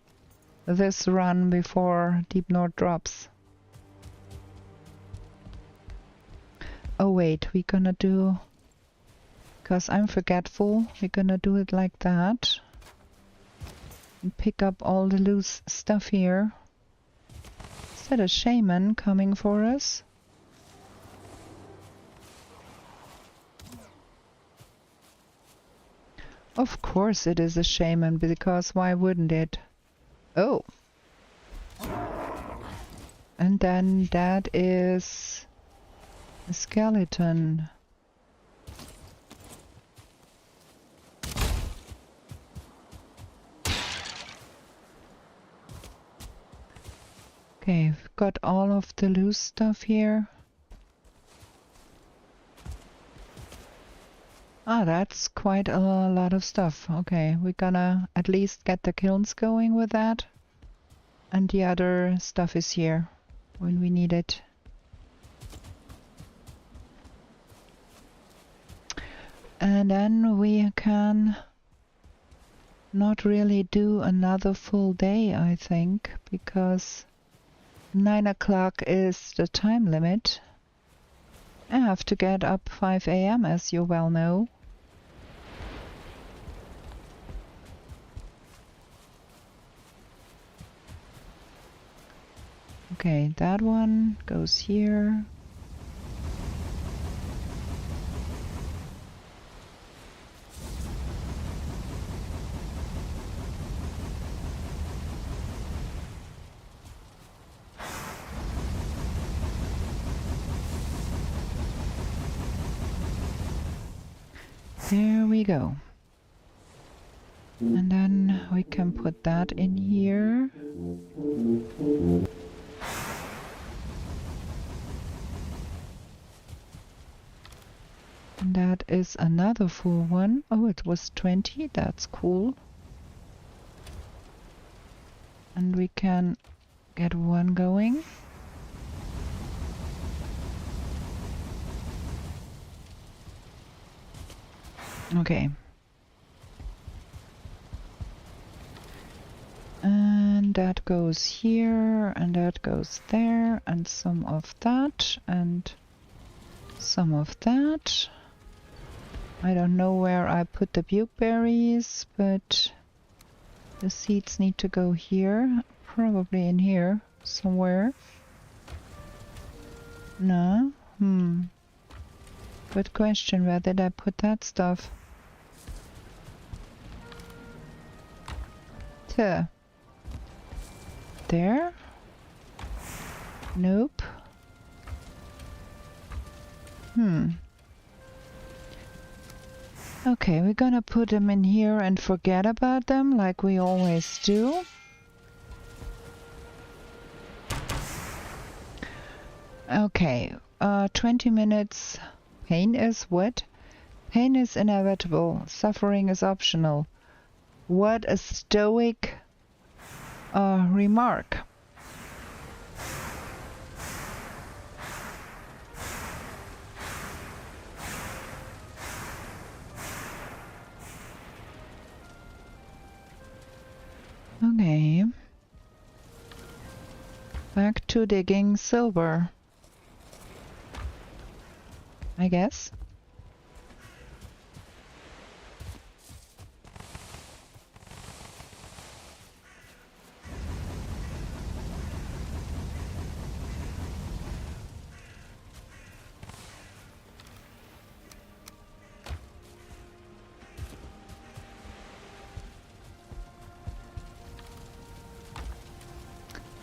this run before Deep North drops. Oh wait, we're gonna do, because I'm forgetful, we're gonna do it like that. And pick up all the loose stuff here. Is that a shaman coming for us? Of course it is a shaman, because why wouldn't it? Oh. And then that is a skeleton. Okay, we've got all of the loose stuff here. Ah, that's quite a lot of stuff. Okay, we're gonna at least get the kilns going with that. And the other stuff is here when we need it. And then we can not really do another full day, I think, because 9 o'clock is the time limit. I have to get up 5 a.m. as you well know. Okay, that one goes here. There we go. And then we can put that in here. And that is another full one. Oh, it was 20. That's cool. And we can get one going. Okay. And that goes here, and that goes there, and some of that, and some of that. I don't know where I put the bukeberries, but the seeds need to go here. Probably in here somewhere. No? Good question. Where did I put that stuff? There? Nope. Okay, we're gonna put them in here and forget about them like we always do. Okay, 20 minutes. Pain is what? Pain is inevitable. Suffering is optional. What a stoic remark. Okay. Back to digging silver, I guess.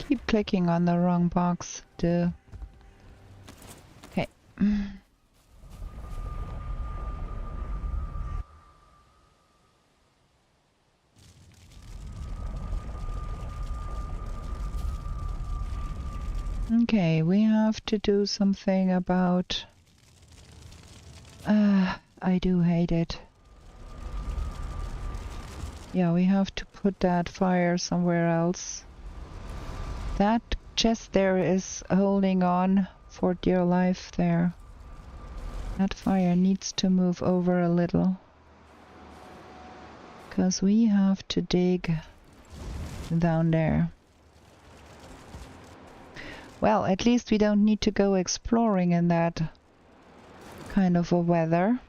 Keep clicking on the wrong box. Duh. Okay. Okay, we have to do something about... I do hate it. Yeah, we have to put that fire somewhere else. That chest there is holding on for dear life there. That fire needs to move over a little. 'Cause we have to dig down there. Well, at least we don't need to go exploring in that kind of a weather.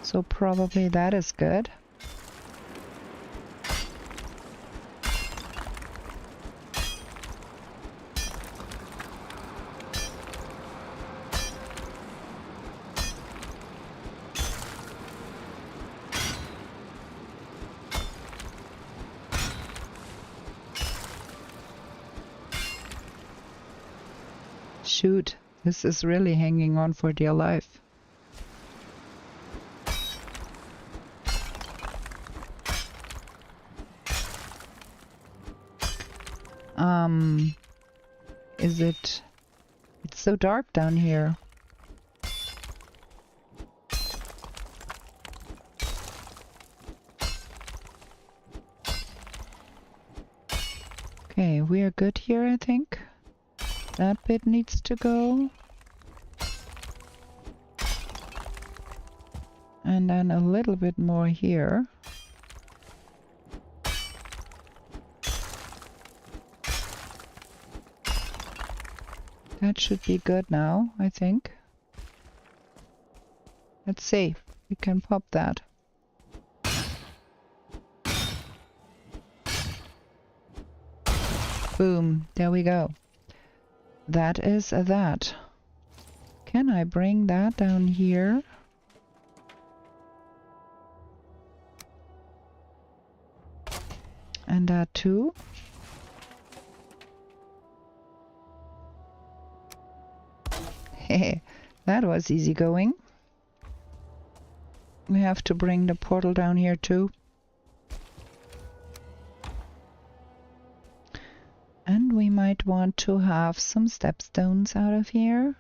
So probably that is good. Shoot, this is really hanging on for dear life. Is it... It's so dark down here. Okay, we are good here, I think. That bit needs to go. And then a little bit more here. That should be good now, I think. Let's see. We can pop that. Boom. There we go. That is that. Can I bring that down here? And that too? Hehe, that was easy going. We have to bring the portal down here too. And we might want to have some stepstones out of here.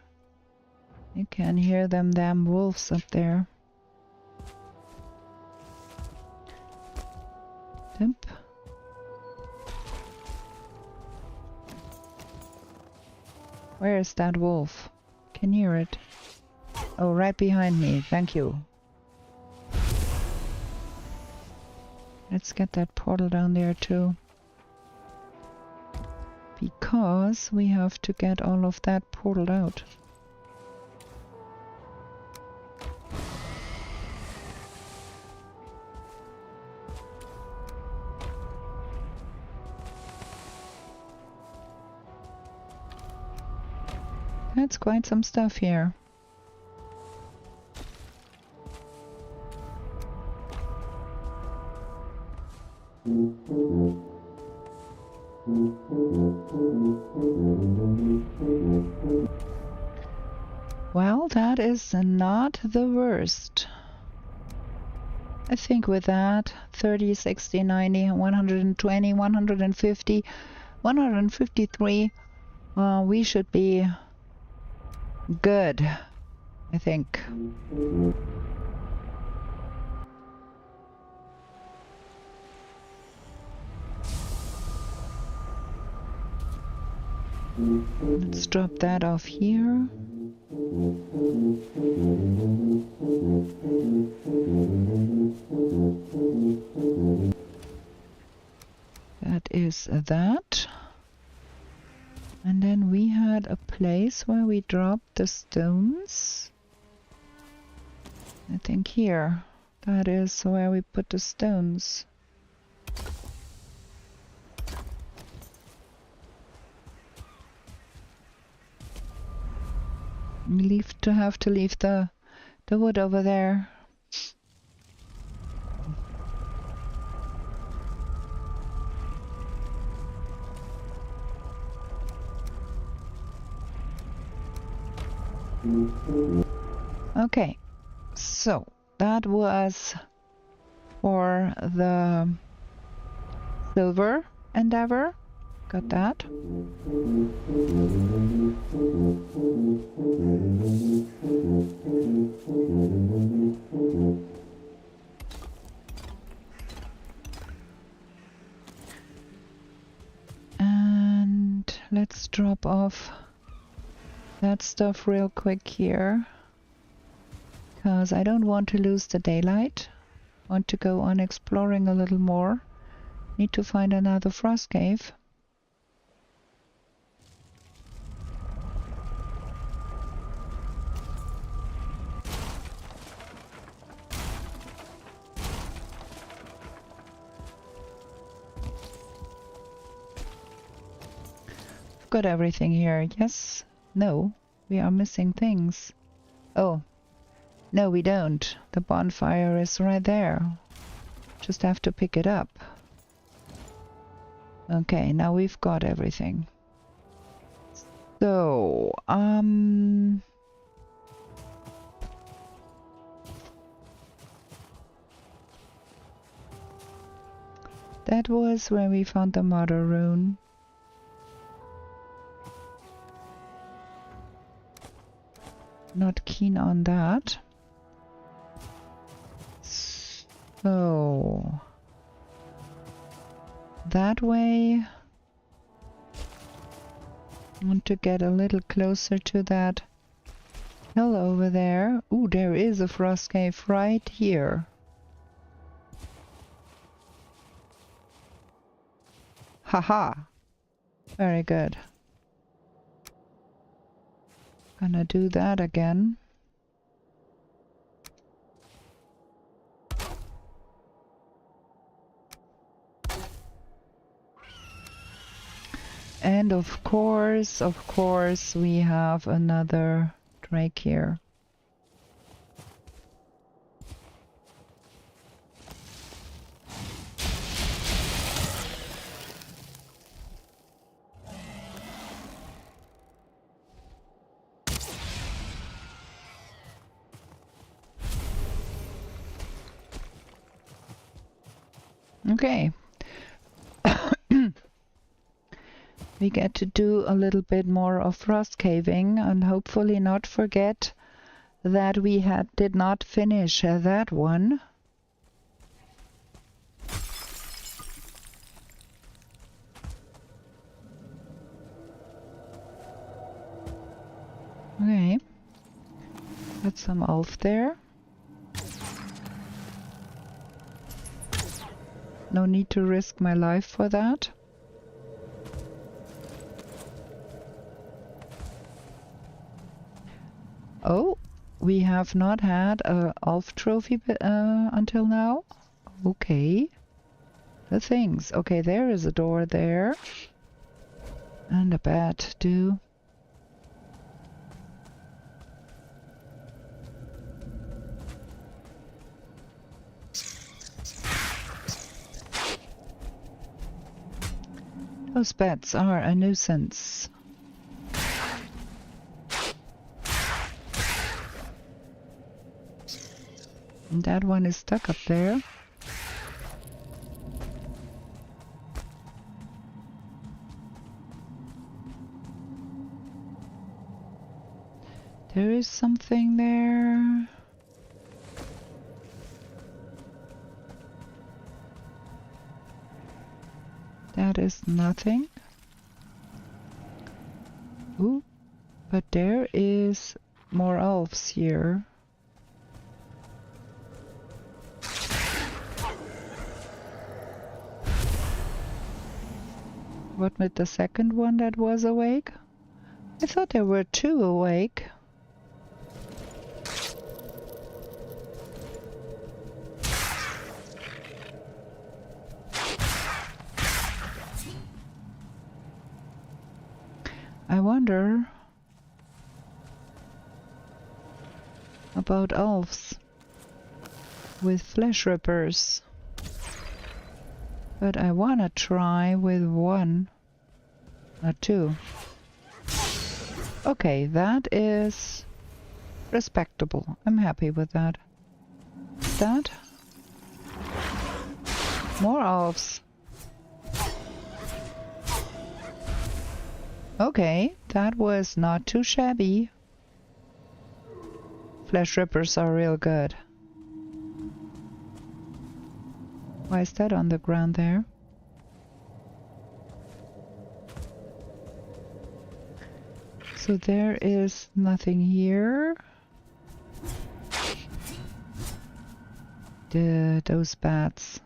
You can hear them damn wolves up there. Dump. Where is that wolf? Can hear it. Oh, right behind me. Thank you. Let's get that portal down there too. Because we have to get all of that portaled out. That's quite some stuff here. Well, that is not the worst. I think with that, 30, 60, 90, 120, 150, 153, we should be Good, I think. Let's drop that off here. That is that. And then we had a place where we dropped the stones. I think here. That is where we put the stones. We have to leave the wood over there. Okay, so that was for the silver endeavor. Got that. And let's drop off that stuff real quick here, because I don't want to lose the daylight. Want to go on exploring a little more. Need to find another frost cave. I've got everything here. Yes? No? We are missing things. Oh. No, we don't. The bonfire is right there. Just have to pick it up. Okay, now we've got everything. So, that was where we found the mother rune. Not keen on that. So that way, I want to get a little closer to that hill over there. Ooh, there is a frost cave right here. Haha! Very good. Gonna do that again. And of course, we have another drake here. Okay. We get to do a little bit more of frost caving and hopefully not forget that we did not finish that one. Okay. Got some elf there. No need to risk my life for that. Oh, we have not had a elf trophy until now. Okay. The things. Okay, there is a door there. And a bat too. Those bats are a nuisance. And that one is stuck up there. There is something there. That is nothing. Ooh, but there is more elves here. What with the second one that was awake? I thought there were two awake. I wonder about elves with flesh rippers. But I wanna try with one, not two. Okay, that is respectable. I'm happy with that. That? More elves. Okay, that was not too shabby. Flesh rippers are real good. Why is that on the ground there? So there is nothing here. Those bats.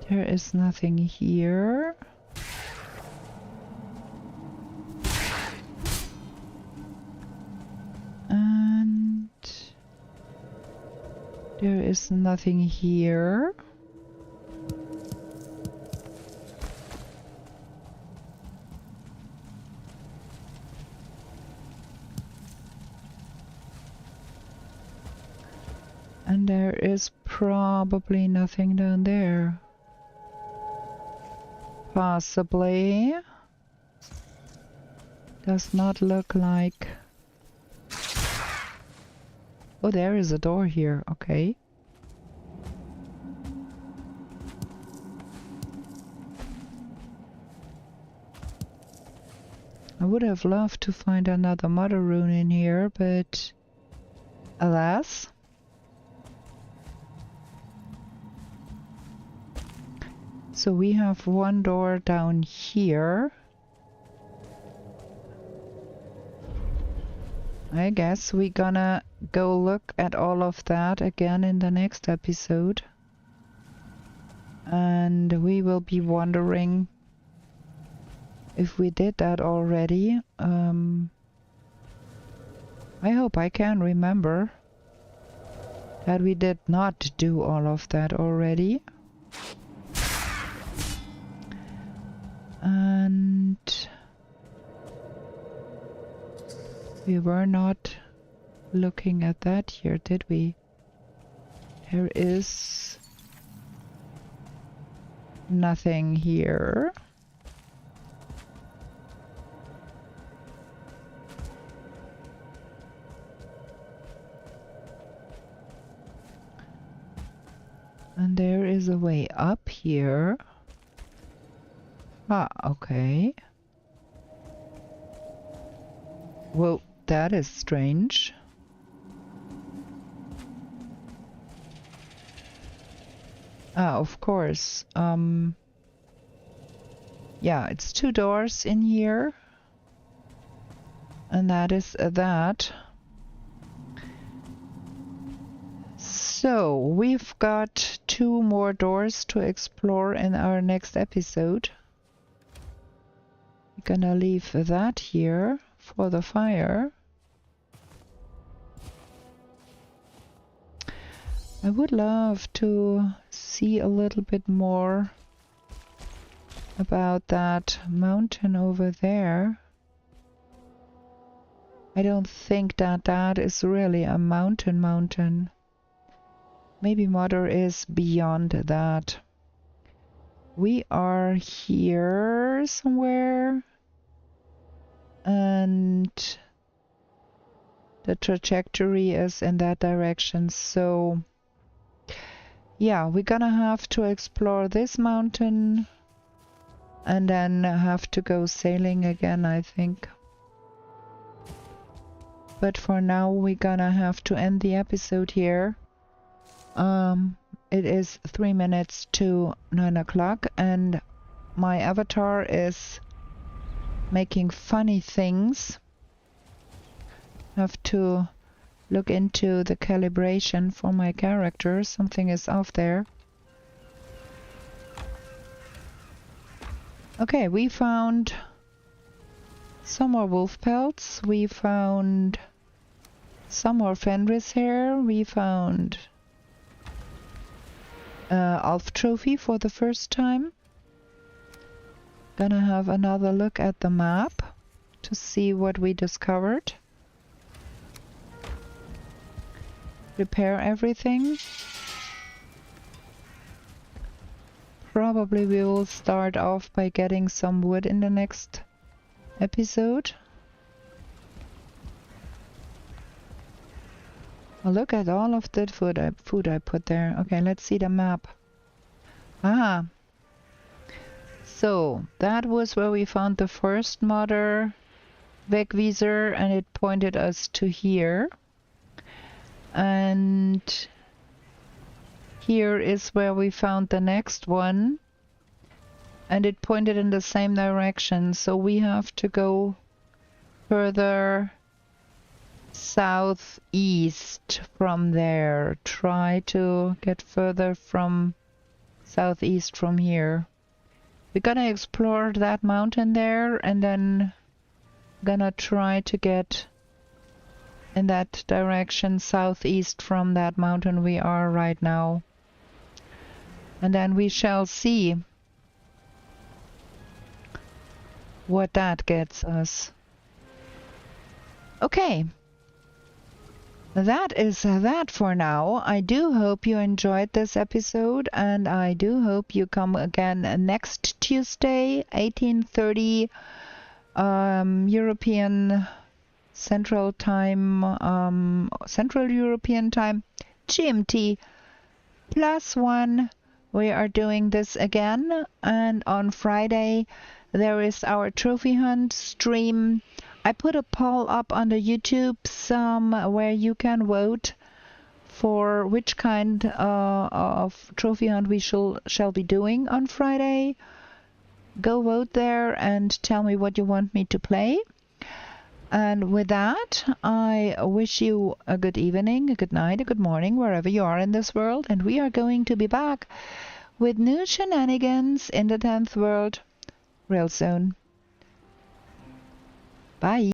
There is nothing here. And there is nothing here. And there is probably nothing down there. Possibly. Does not look like... Oh, there is a door here. Okay. I would have loved to find another mother rune in here, but alas. So we have one door down here. I guess we're gonna go look at all of that again in the next episode. And we will be wondering if we did that already. I hope I can remember that we did not do all of that already. And we were not looking at that here, did we? There is nothing here. And there is a way up here. Ah, okay. Whoa, that is strange. Ah, of course. Yeah, it's two doors in here. And that is that. So, we've got two more doors to explore in our next episode. We're gonna leave that here for the fire. I would love to see a little bit more about that mountain over there. I don't think that that is really a mountain. Maybe Mother is beyond that. We are here somewhere. And the trajectory is in that direction. So yeah, we're gonna have to explore this mountain and then have to go sailing again, I think. But for now, we're gonna have to end the episode here. It is 3 minutes to 9 o'clock and my avatar is making funny things. Have to look into the calibration for my character. Something is off there. Okay, we found some more wolf pelts. We found some more Fenris hair. We found Alf trophy for the first time. Gonna have another look at the map to see what we discovered. Repair everything. Probably we will start off by getting some wood in the next episode. Oh, look at all of the food I put there. Okay, let's see the map. Ah, so that was where we found the first mother Wegwieser, and it pointed us to here. And here is where we found the next one, and it pointed in the same direction, so we have to go further southeast from there. Try to get further from southeast from here. We're gonna explore that mountain there and then gonna try to get in that direction southeast from that mountain we are right now. And then we shall see what that gets us. Okay. That is that for now. I do hope you enjoyed this episode, and I do hope you come again next Tuesday, 18:30 European Central Time, Central European Time, GMT +1. We are doing this again, and on Friday there is our trophy hunt stream. I put a poll up on the YouTube where you can vote for which kind of trophy hunt we shall be doing on Friday. Go vote there and tell me what you want me to play. And with that, I wish you a good evening, a good night, a good morning, wherever you are in this world. And we are going to be back with new shenanigans in the 10th world real soon. Bye.